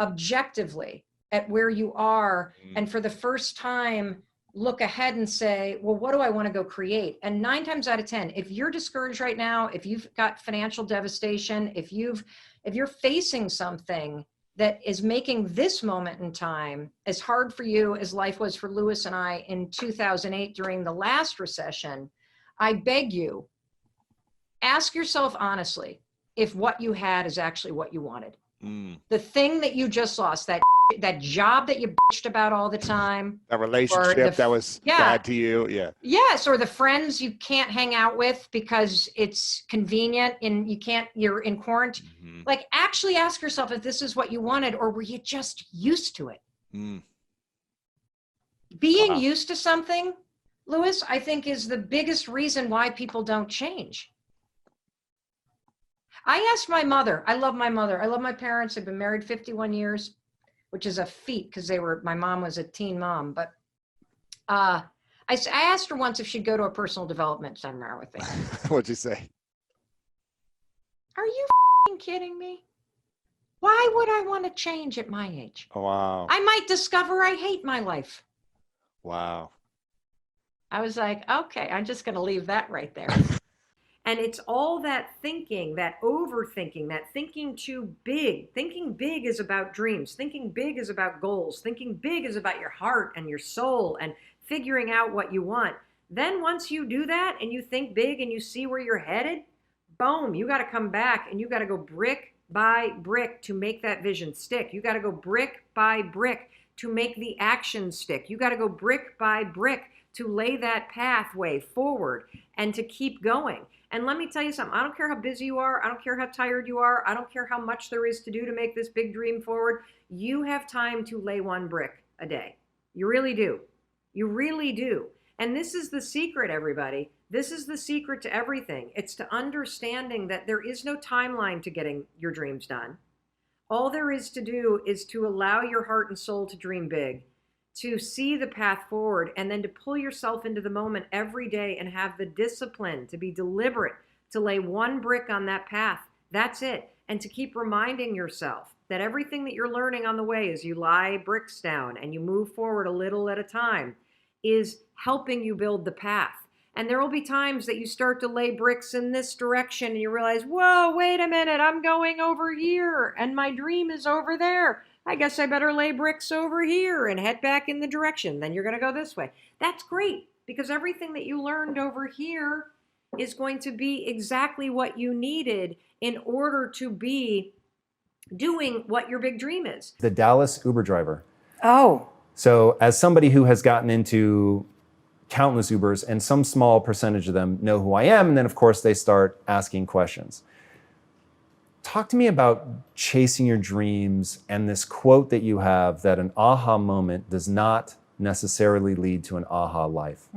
objectively at where you are and for the first time, look ahead and say, well, what do I want to go create? And 9 times out of 10, if you're discouraged right now, if you've got financial devastation, if you're facing something that is making this moment in time as hard for you as life was for Lewis and I in 2008 during the last recession, I beg you, ask yourself honestly if what you had is actually what you wanted. The thing that you just lost, that job that you bitched about all the time, that relationship that was bad to you, yes, or the friends you can't hang out with because it's convenient and you're in quarantine. Like, actually ask yourself if this is what you wanted, or were you just used to it? Being used to something, Lewis, I think is the biggest reason why people don't change. I asked my mother. I love my mother. I love my parents. They've been married 51 years, which is a feat because my mom was a teen mom. But I asked her once if she'd go to a personal development seminar with me. What'd you say? Are you kidding me? Why would I want to change at my age? Oh, wow. I might discover I hate my life. Wow. I was like, okay, I'm just going to leave that right there. And it's all that thinking, that overthinking, that thinking too big. Thinking big is about dreams. Thinking big is about goals. Thinking big is about your heart and your soul and figuring out what you want. Then once you do that and you think big and you see where you're headed, boom, you got to come back and you got to go brick by brick to make that vision stick. You got to go brick by brick to make the action stick. You got to go brick by brick to lay that pathway forward and to keep going. And let me tell you something, I don't care how busy you are, I don't care how tired you are, I don't care how much there is to do to make this big dream forward. You have time to lay one brick a day. You really do. You really do. And this is the secret, everybody. This is the secret to everything. It's to understanding that there is no timeline to getting your dreams done. All there is to do is to allow your heart and soul to dream big, to see the path forward, and then to pull yourself into the moment every day and have the discipline to be deliberate, to lay one brick on that path. That's it. And to keep reminding yourself that everything that you're learning on the way as you lie bricks down and you move forward a little at a time is helping you build the path. And there will be times that you start to lay bricks in this direction and you realize, whoa, wait a minute, I'm going over here and my dream is over there. I guess I better lay bricks over here and head back in the direction. Then you're going to go this way. That's great because everything that you learned over here is going to be exactly what you needed in order to be doing what your big dream is. The Dallas Uber driver. Oh. So as somebody who has gotten into countless Ubers, and some small percentage of them know who I am, and then of course they start asking questions. Talk to me about chasing your dreams and this quote that you have that an aha moment does not necessarily lead to an aha life.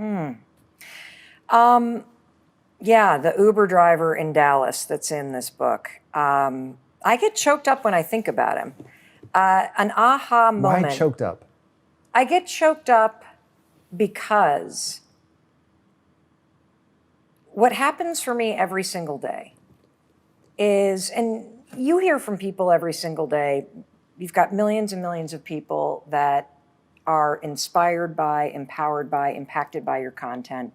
Yeah, the Uber driver in Dallas that's in this book. I get choked up when I think about him. An aha moment. Why choked up? I get choked up because what happens for me every single day is, and you hear from people every single day, you've got millions and millions of people that are inspired by, empowered by, impacted by your content.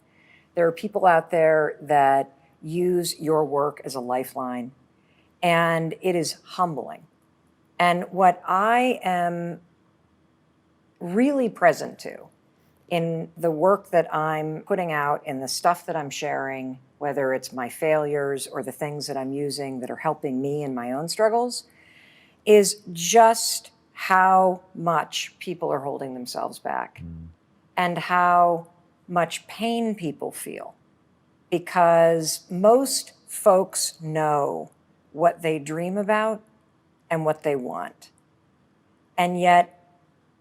There are people out there that use your work as a lifeline, and it is humbling. And what I am really present to in the work that I'm putting out, in the stuff that I'm sharing, whether it's my failures or the things that I'm using that are helping me in my own struggles, is just how much people are holding themselves back and how much pain people feel. Because most folks know what they dream about and what they want. And yet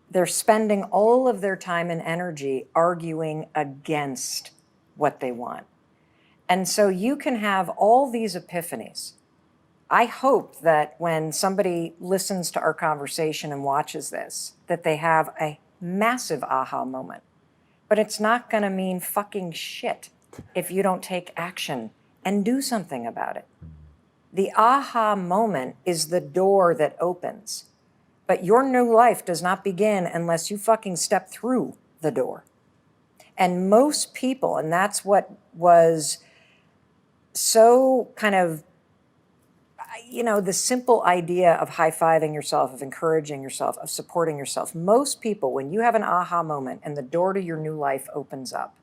they're spending all of their time and energy arguing against what they want. And so you can have all these epiphanies. I hope that when somebody listens to our conversation and watches this, that they have a massive aha moment. But it's not going to mean fucking shit if you don't take action and do something about it. The aha moment is the door that opens. But your new life does not begin unless you fucking step through the door. And most people, and that's what was so kind of, you know, the simple idea of high-fiving yourself, of encouraging yourself, of supporting yourself. Most people, when you have an aha moment and the door to your new life opens up,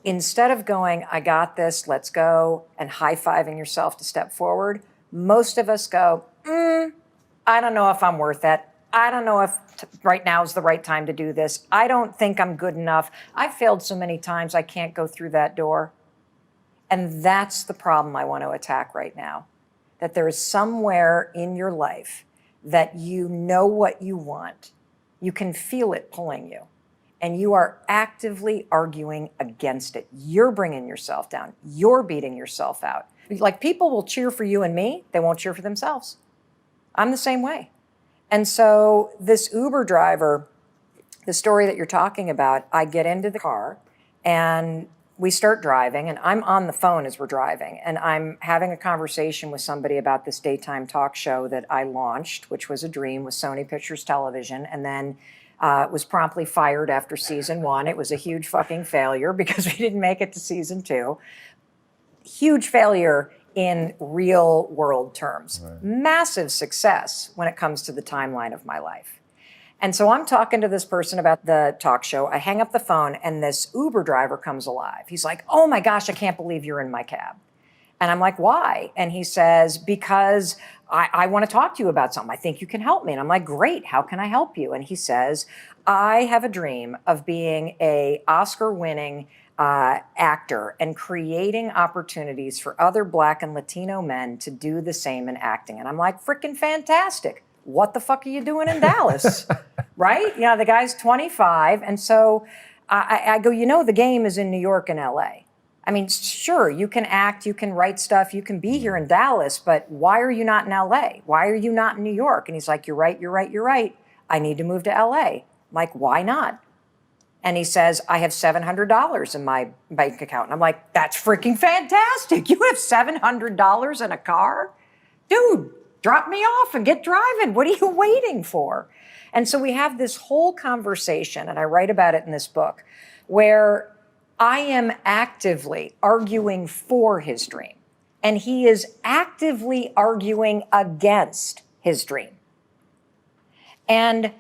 instead of going, I got this, let's go, and high-fiving yourself to step forward, most of us go, I don't know if I'm worth it. I don't know if right now is the right time to do this. I don't think I'm good enough. I've failed so many times, I can't go through that door. And that's the problem I want to attack right now. That there is somewhere in your life that you know what you want. You can feel it pulling you. And you are actively arguing against it. You're bringing yourself down. You're beating yourself out. Like, people will cheer for you and me. They won't cheer for themselves. I'm the same way. And so this Uber driver, the story that you're talking about, I get into the car and we start driving, and I'm on the phone as we're driving, and I'm having a conversation with somebody about this daytime talk show that I launched, which was a dream with Sony Pictures Television, and then was promptly fired after season 1. It was a huge fucking failure because we didn't make it to season 2. Huge failure in real world terms. Right. Massive success when it comes to the timeline of my life. And so I'm talking to this person about the talk show. I hang up the phone and this Uber driver comes alive. He's like, oh my gosh, I can't believe you're in my cab. And I'm like, why? And he says, because I want to talk to you about something. I think you can help me. And I'm like, great, how can I help you? And he says, I have a dream of being an Oscar-winning actor and creating opportunities for other Black and Latino men to do the same in acting. And I'm like, freaking fantastic. What the fuck are you doing in Dallas? Right? You know, the guy's 25. And so I go, you know, the game is in New York and LA. I mean, sure, you can act, you can write stuff, you can be here in Dallas, but why are you not in LA? Why are you not in New York? And he's like, you're right, you're right, you're right. I need to move to LA. I'm like, why not? And he says, I have $700 in my bank account. And I'm like, that's freaking fantastic. You have $700 in a car? Dude, drop me off and get driving. What are you waiting for? And so we have this whole conversation, and I write about it in this book, where I am actively arguing for his dream, and he is actively arguing against his dream. And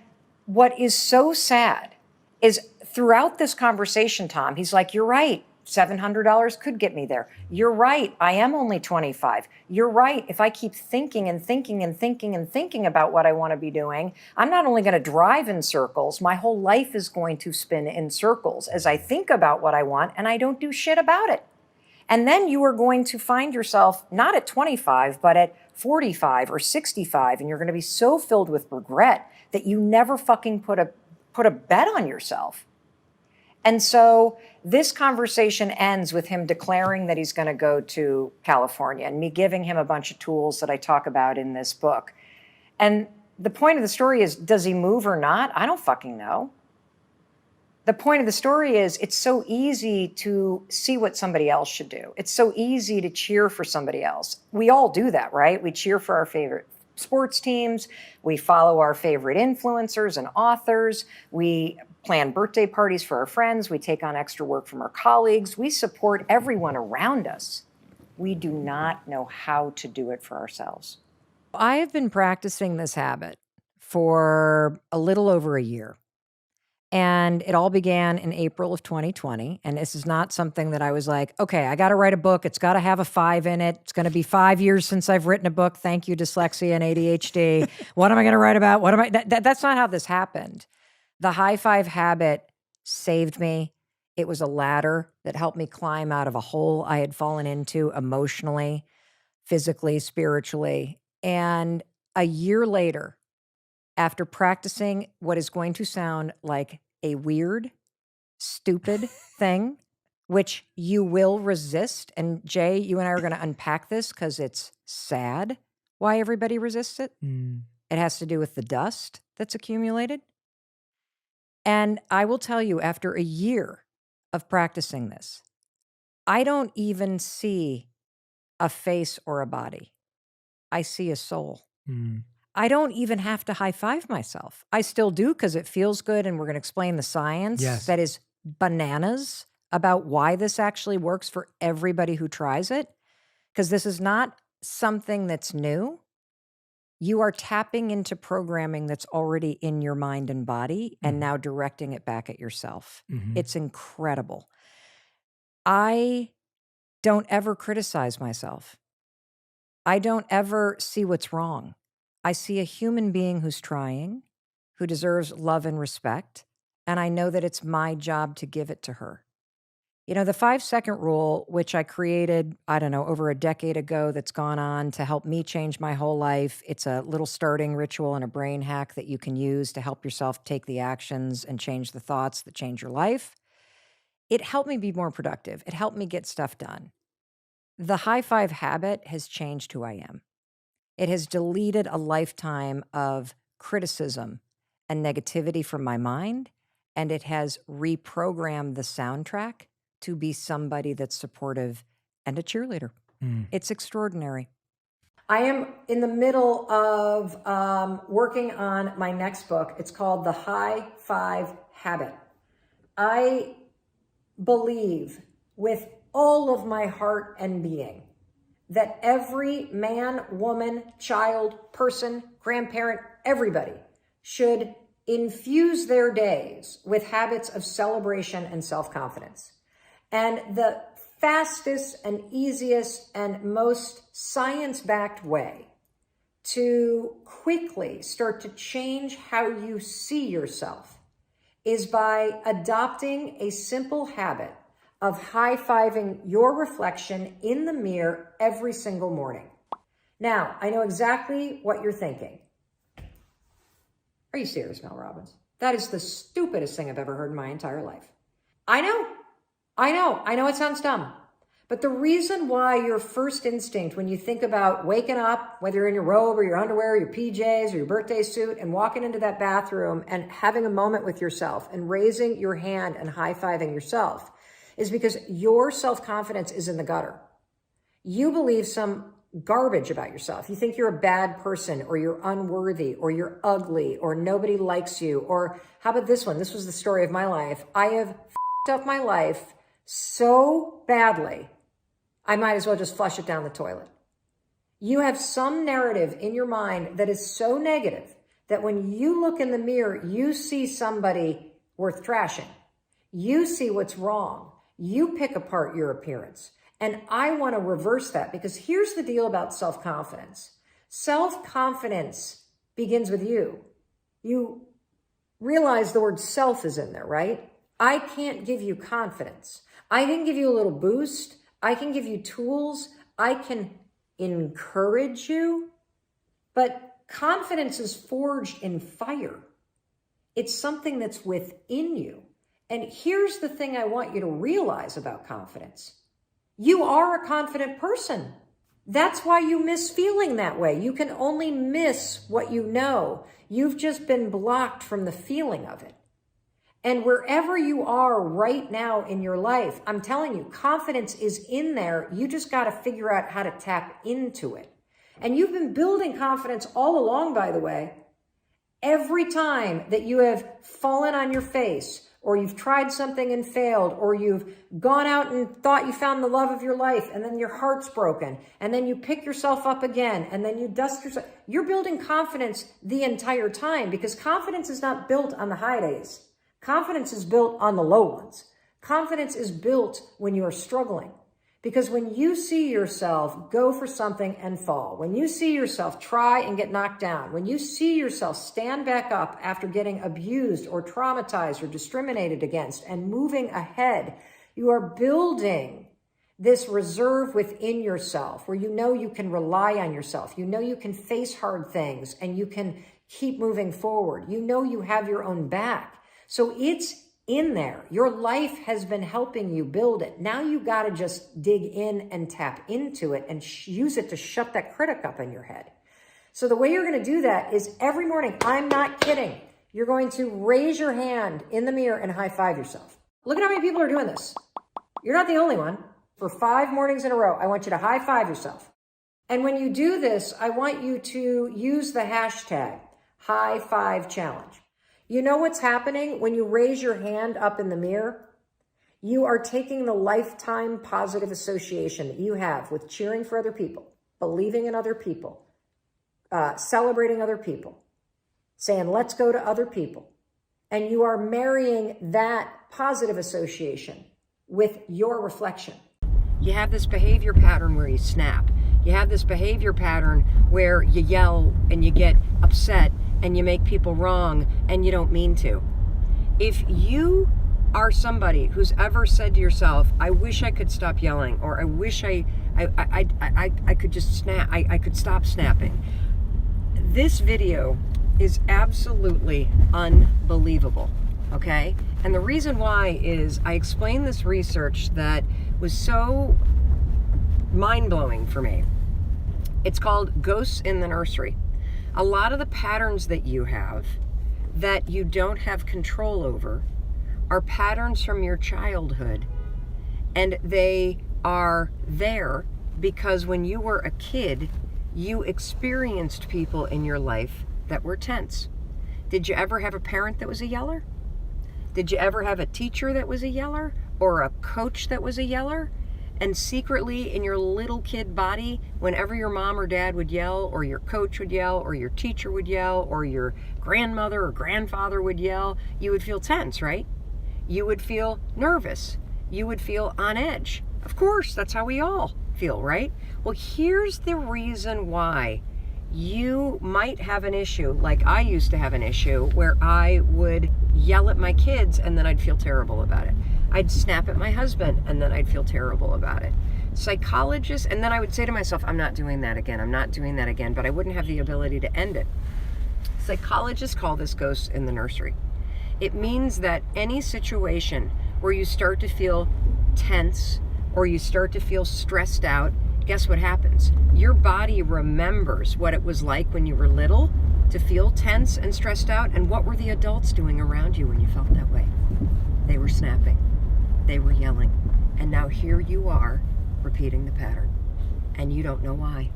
what is so sad is throughout this conversation, Tom, he's like, you're right. $700 could get me there. You're right. I am only 25. You're right. If I keep thinking and thinking and thinking and thinking about what I want to be doing, I'm not only going to drive in circles, my whole life is going to spin in circles as I think about what I want and I don't do shit about it. And then you are going to find yourself not at 25, but at 45 or 65. And you're going to be so filled with regret that you never fucking put a bet on yourself. And so this conversation ends with him declaring that he's going to go to California and me giving him a bunch of tools that I talk about in this book. And the point of the story is, does he move or not? I don't fucking know. The point of the story is it's so easy to see what somebody else should do. It's so easy to cheer for somebody else. We all do that, right? We cheer for our favorite sports teams. We follow our favorite influencers and authors. We plan birthday parties for our friends. We take on extra work from our colleagues. We support everyone around us. We do not know how to do it for ourselves. I have been practicing this habit for a little over a year. And it all began in April of 2020. And this is not something that I was like, okay, I got to write a book. It's got to have a 5 in it. It's going to be 5 years since I've written a book. Thank you, dyslexia and ADHD. What am I going to write about? That's not how this happened. The high 5 habit saved me. It was a ladder that helped me climb out of a hole I had fallen into emotionally, physically, spiritually. And a year later, after practicing what is going to sound like a weird, stupid thing, which you will resist. And Jay, you and I are going to unpack this because it's sad why everybody resists it. It has to do with the dust that's accumulated. And I will tell you, after a year of practicing this, I don't even see a face or a body. I see a soul. I don't even have to high five myself. I still do because it feels good. And we're going to explain the science that is bananas about why this actually works for everybody who tries it. Because this is not something that's new. You are tapping into programming that's already in your mind and body and now directing it back at yourself. It's incredible. I don't ever criticize myself. I don't ever see what's wrong. I see a human being who's trying, who deserves love and respect, and I know that it's my job to give it to her. You know, the 5-second rule, which I created, I don't know, over a decade ago, that's gone on to help me change my whole life. It's a little starting ritual and a brain hack that you can use to help yourself take the actions and change the thoughts that change your life. It helped me be more productive. It helped me get stuff done. The high 5 habit has changed who I am. It has deleted a lifetime of criticism and negativity from my mind, and it has reprogrammed the soundtrack to be somebody that's supportive and a cheerleader. It's extraordinary. I am in the middle of working on my next book. It's called The High 5 Habit. I believe with all of my heart and being that every man, woman, child, person, grandparent, everybody should infuse their days with habits of celebration and self-confidence. And the fastest and easiest and most science-backed way to quickly start to change how you see yourself is by adopting a simple habit of high-fiving your reflection in the mirror every single morning. Now, I know exactly what you're thinking. Are you serious, Mel Robbins? That is the stupidest thing I've ever heard in my entire life. I know it sounds dumb. But the reason why your first instinct when you think about waking up, whether you're in your robe or your underwear, or your PJs or your birthday suit, and walking into that bathroom and having a moment with yourself and raising your hand and high-fiving yourself is because your self-confidence is in the gutter. You believe some garbage about yourself. You think you're a bad person, or you're unworthy, or you're ugly, or nobody likes you. Or how about this one? This was the story of my life. I have f***ed up my life so badly, I might as well just flush it down the toilet. You have some narrative in your mind that is so negative that when you look in the mirror, you see somebody worth trashing. You see what's wrong. You pick apart your appearance. And I want to reverse that, because here's the deal about self-confidence. Self-confidence begins with you. You realize the word self is in there, right? I can't give you confidence. I can give you a little boost. I can give you tools. I can encourage you. But confidence is forged in fire. It's something that's within you. And here's the thing I want you to realize about confidence. You are a confident person. That's why you miss feeling that way. You can only miss what you know. You've just been blocked from the feeling of it. And wherever you are right now in your life, I'm telling you, confidence is in there. You just got to figure out how to tap into it. And you've been building confidence all along, by the way. Every time that you have fallen on your face, or you've tried something and failed, or you've gone out and thought you found the love of your life, and then your heart's broken, and then you pick yourself up again, and then you dust yourself. You're building confidence the entire time, because confidence is not built on the high days. Confidence is built on the low ones. Confidence is built when you are struggling. Because when you see yourself go for something and fall, when you see yourself try and get knocked down, when you see yourself stand back up after getting abused or traumatized or discriminated against and moving ahead, you are building this reserve within yourself where you know you can rely on yourself. You know you can face hard things and you can keep moving forward. You know you have your own back. So it's in there. Your life has been helping you build it. Now you got to just dig in and tap into it and use it to shut that critic up in your head. So the way you're going to do that is every morning, I'm not kidding, you're going to raise your hand in the mirror and high five yourself. Look at how many people are doing this. You're not the only one. For 5 mornings in a row, I want you to high five yourself. And when you do this, I want you to use the hashtag high five challenge. You know what's happening when you raise your hand up in the mirror? You are taking the lifetime positive association that you have with cheering for other people, believing in other people, celebrating other people, saying, let's go to other people. And you are marrying that positive association with your reflection. You have this behavior pattern where you snap. You have this behavior pattern where you yell and you get upset and you make people wrong and you don't mean to. If you are somebody who's ever said to yourself, I wish I could stop yelling, or I wish I could just snap, I could stop snapping. This video is absolutely unbelievable, okay? And the reason why is I explained this research that was so mind-blowing for me. It's called Ghosts in the Nursery. A lot of the patterns that you have that you don't have control over are patterns from your childhood. And they are there because when you were a kid, you experienced people in your life that were tense. Did you ever have a parent that was a yeller? Did you ever have a teacher that was a yeller? Or a coach that was a yeller? And secretly in your little kid body, whenever your mom or dad would yell, or your coach would yell, or your teacher would yell, or your grandmother or grandfather would yell, you would feel tense, right? You would feel nervous. You would feel on edge. Of course, that's how we all feel, right? Well, here's the reason why you might have an issue, like I used to have an issue, where I would yell at my kids and then I'd feel terrible about it. I'd snap at my husband and then I'd feel terrible about it. Psychologists, and then I would say to myself, I'm not doing that again, I'm not doing that again, but I wouldn't have the ability to end it. Psychologists call this ghosts in the nursery. It means that any situation where you start to feel tense or you start to feel stressed out, guess what happens? Your body remembers what it was like when you were little to feel tense and stressed out. And what were the adults doing around you when you felt that way? They were snapping. They were yelling. And now here you are repeating the pattern. And you don't know why.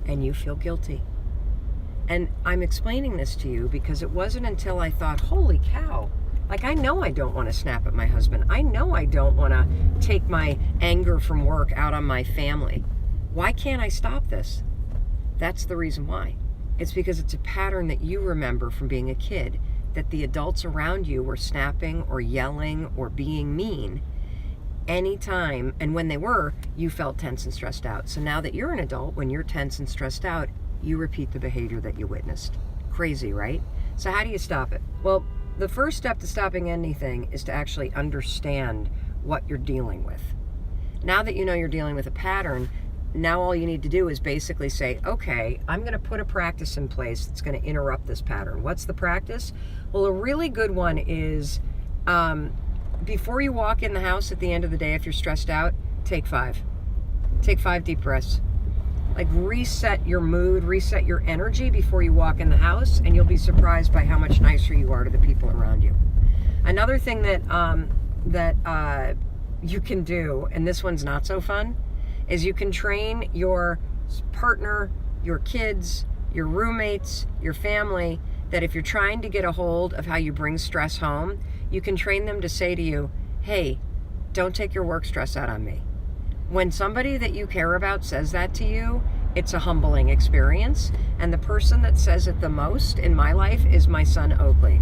And you feel guilty. And I'm explaining this to you because it wasn't until I thought, holy cow, like I know I don't want to snap at my husband. I know I don't want to take my anger from work out on my family. Why can't I stop this? That's the reason why. It's because it's a pattern that you remember from being a kid, that the adults around you were snapping or yelling or being mean. any time, and when they were, you felt tense and stressed out. So now that you're an adult, when you're tense and stressed out, you repeat the behavior that you witnessed. Crazy, right? So how do you stop it? Well, the first step to stopping anything is to actually understand what you're dealing with. Now that you know you're dealing with a pattern, now all you need to do is basically say, okay, I'm going to put a practice in place that's going to interrupt this pattern. What's the practice? Well, a really good one is before you walk in the house at the end of the day, if you're stressed out, take 5. Take 5 deep breaths. Like, reset your mood, reset your energy before you walk in the house, and you'll be surprised by how much nicer you are to the people around you. Another thing that you can do, and this one's not so fun, is you can train your partner, your kids, your roommates, your family, that if you're trying to get a hold of how you bring stress home, you can train them to say to you, hey, don't take your work stress out on me. When somebody that you care about says that to you, it's a humbling experience. And the person that says it the most in my life is my son, Oakley.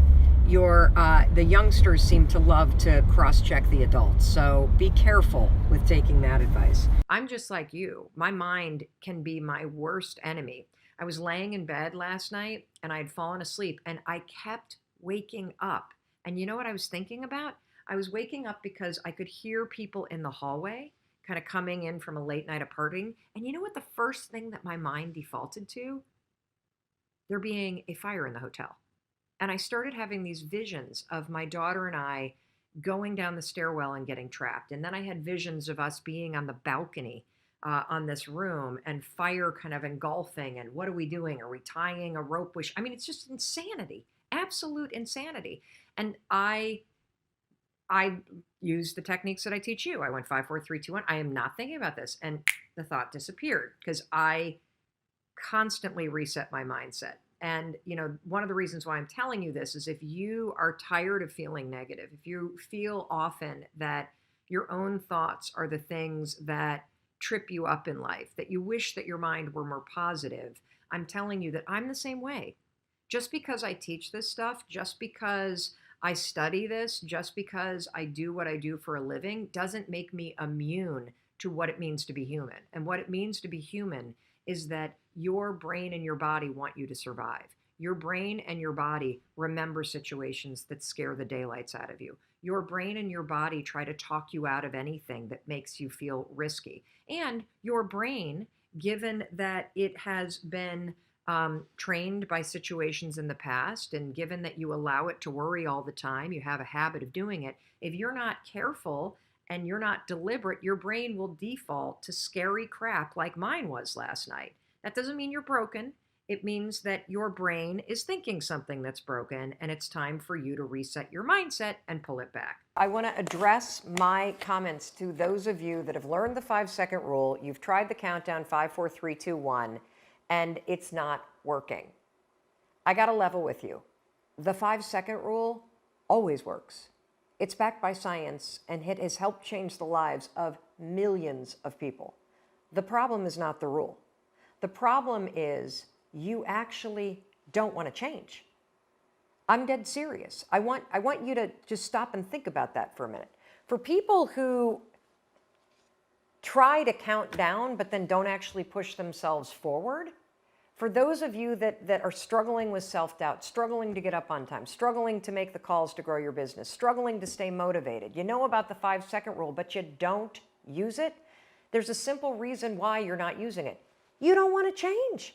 The youngsters seem to love to cross-check the adults, so be careful with taking that advice. I'm just like you. My mind can be my worst enemy. I was laying in bed last night and I had fallen asleep and I kept waking up. And you know what I was thinking about? I was waking up because I could hear people in the hallway kind of coming in from a late night of partying. And you know what the first thing that my mind defaulted to? There being a fire in the hotel. And I started having these visions of my daughter and I going down the stairwell and getting trapped. And then I had visions of us being on the balcony on this room and fire kind of engulfing. And what are we doing? Are we tying a rope? I mean, it's just insanity, absolute insanity. And I used the techniques that I teach you. I went 5, 4, 3, 2, 1. I am not thinking about this. And the thought disappeared because I constantly reset my mindset. And, you know, one of the reasons why I'm telling you this is if you are tired of feeling negative, if you feel often that your own thoughts are the things that trip you up in life, that you wish that your mind were more positive, I'm telling you that I'm the same way. Just because I teach this stuff, just because I study this, just because I do what I do for a living, doesn't make me immune to what it means to be human. And what it means to be human is that your brain and your body want you to survive. Your brain and your body remember situations that scare the daylights out of you. Your brain and your body try to talk you out of anything that makes you feel risky. And your brain, given that it has been trained by situations in the past, and given that you allow it to worry all the time, you have a habit of doing it, if you're not careful and you're not deliberate, your brain will default to scary crap like mine was last night. That doesn't mean you're broken. It means that your brain is thinking something that's broken, and it's time for you to reset your mindset and pull it back. I want to address my comments to those of you that have learned the 5-second rule. You've tried the countdown 5, 4, 3, 2, 1, and it's not working. I got to level with you. The 5-second rule always works. It's backed by science, and it has helped change the lives of millions of people. The problem is not the rule. The problem is you actually don't want to change. I'm dead serious. I want you to just stop and think about that for a minute. For people who try to count down but then don't actually push themselves forward, for those of you that are struggling with self-doubt, struggling to get up on time, struggling to make the calls to grow your business, struggling to stay motivated, you know about the 5-second rule, but you don't use it, there's a simple reason why you're not using it. You don't want to change.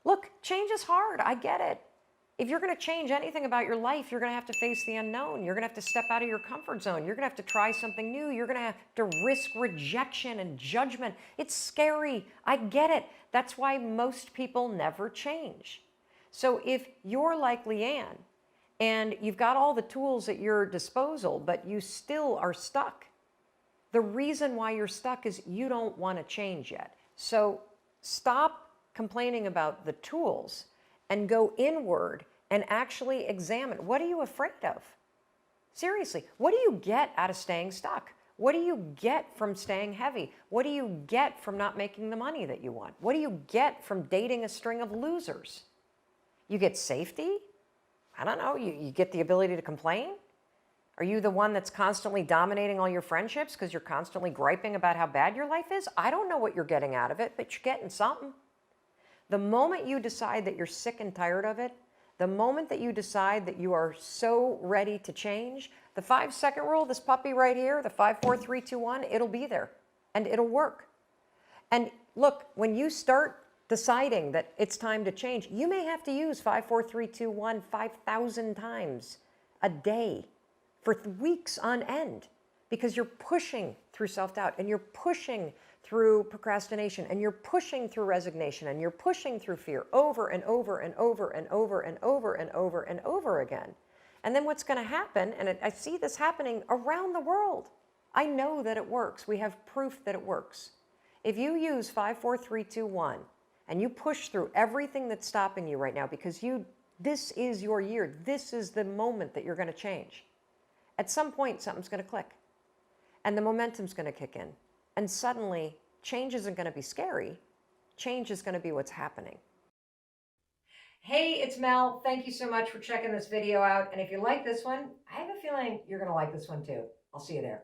Look, change is hard. I get it. If you're going to change anything about your life, you're going to have to face the unknown. You're going to have to step out of your comfort zone. You're going to have to try something new. You're going to have to risk rejection and judgment. It's scary. I get it. That's why most people never change. So if you're like Leanne and you've got all the tools at your disposal, but you still are stuck, the reason why you're stuck is you don't want to change yet. So stop complaining about the tools and go inward and actually examine, what are you afraid of? Seriously, what do you get out of staying stuck? What do you get from staying heavy? What do you get from not making the money that you want? What do you get from dating a string of losers? You get safety? I don't know, you get the ability to complain? Are you the one that's constantly dominating all your friendships because you're constantly griping about how bad your life is? I don't know what you're getting out of it, but you're getting something. The moment you decide that you're sick and tired of it, the moment that you decide that you are so ready to change, the 5-second rule, this puppy right here, the 5, 4, 3, 2, 1, it'll be there and it'll work. And look, when you start deciding that it's time to change, you may have to use 5, 4, 3, 2, 1 5,000 times a day for weeks on end, because you're pushing through self-doubt and you're pushing through procrastination and you're pushing through resignation and you're pushing through fear over and over and over and over and over and over and over again. And then what's going to happen, and I see this happening around the world. I know that it works. We have proof that it works. If you use 5, 4, 3, 2, 1 and you push through everything that's stopping you right now, because this is your year, this is the moment that you're going to change. At some point, something's going to click and the momentum's going to kick in. And suddenly, change isn't going to be scary. Change is going to be what's happening. Hey, it's Mel. Thank you so much for checking this video out. And if you like this one, I have a feeling you're going to like this one too. I'll see you there.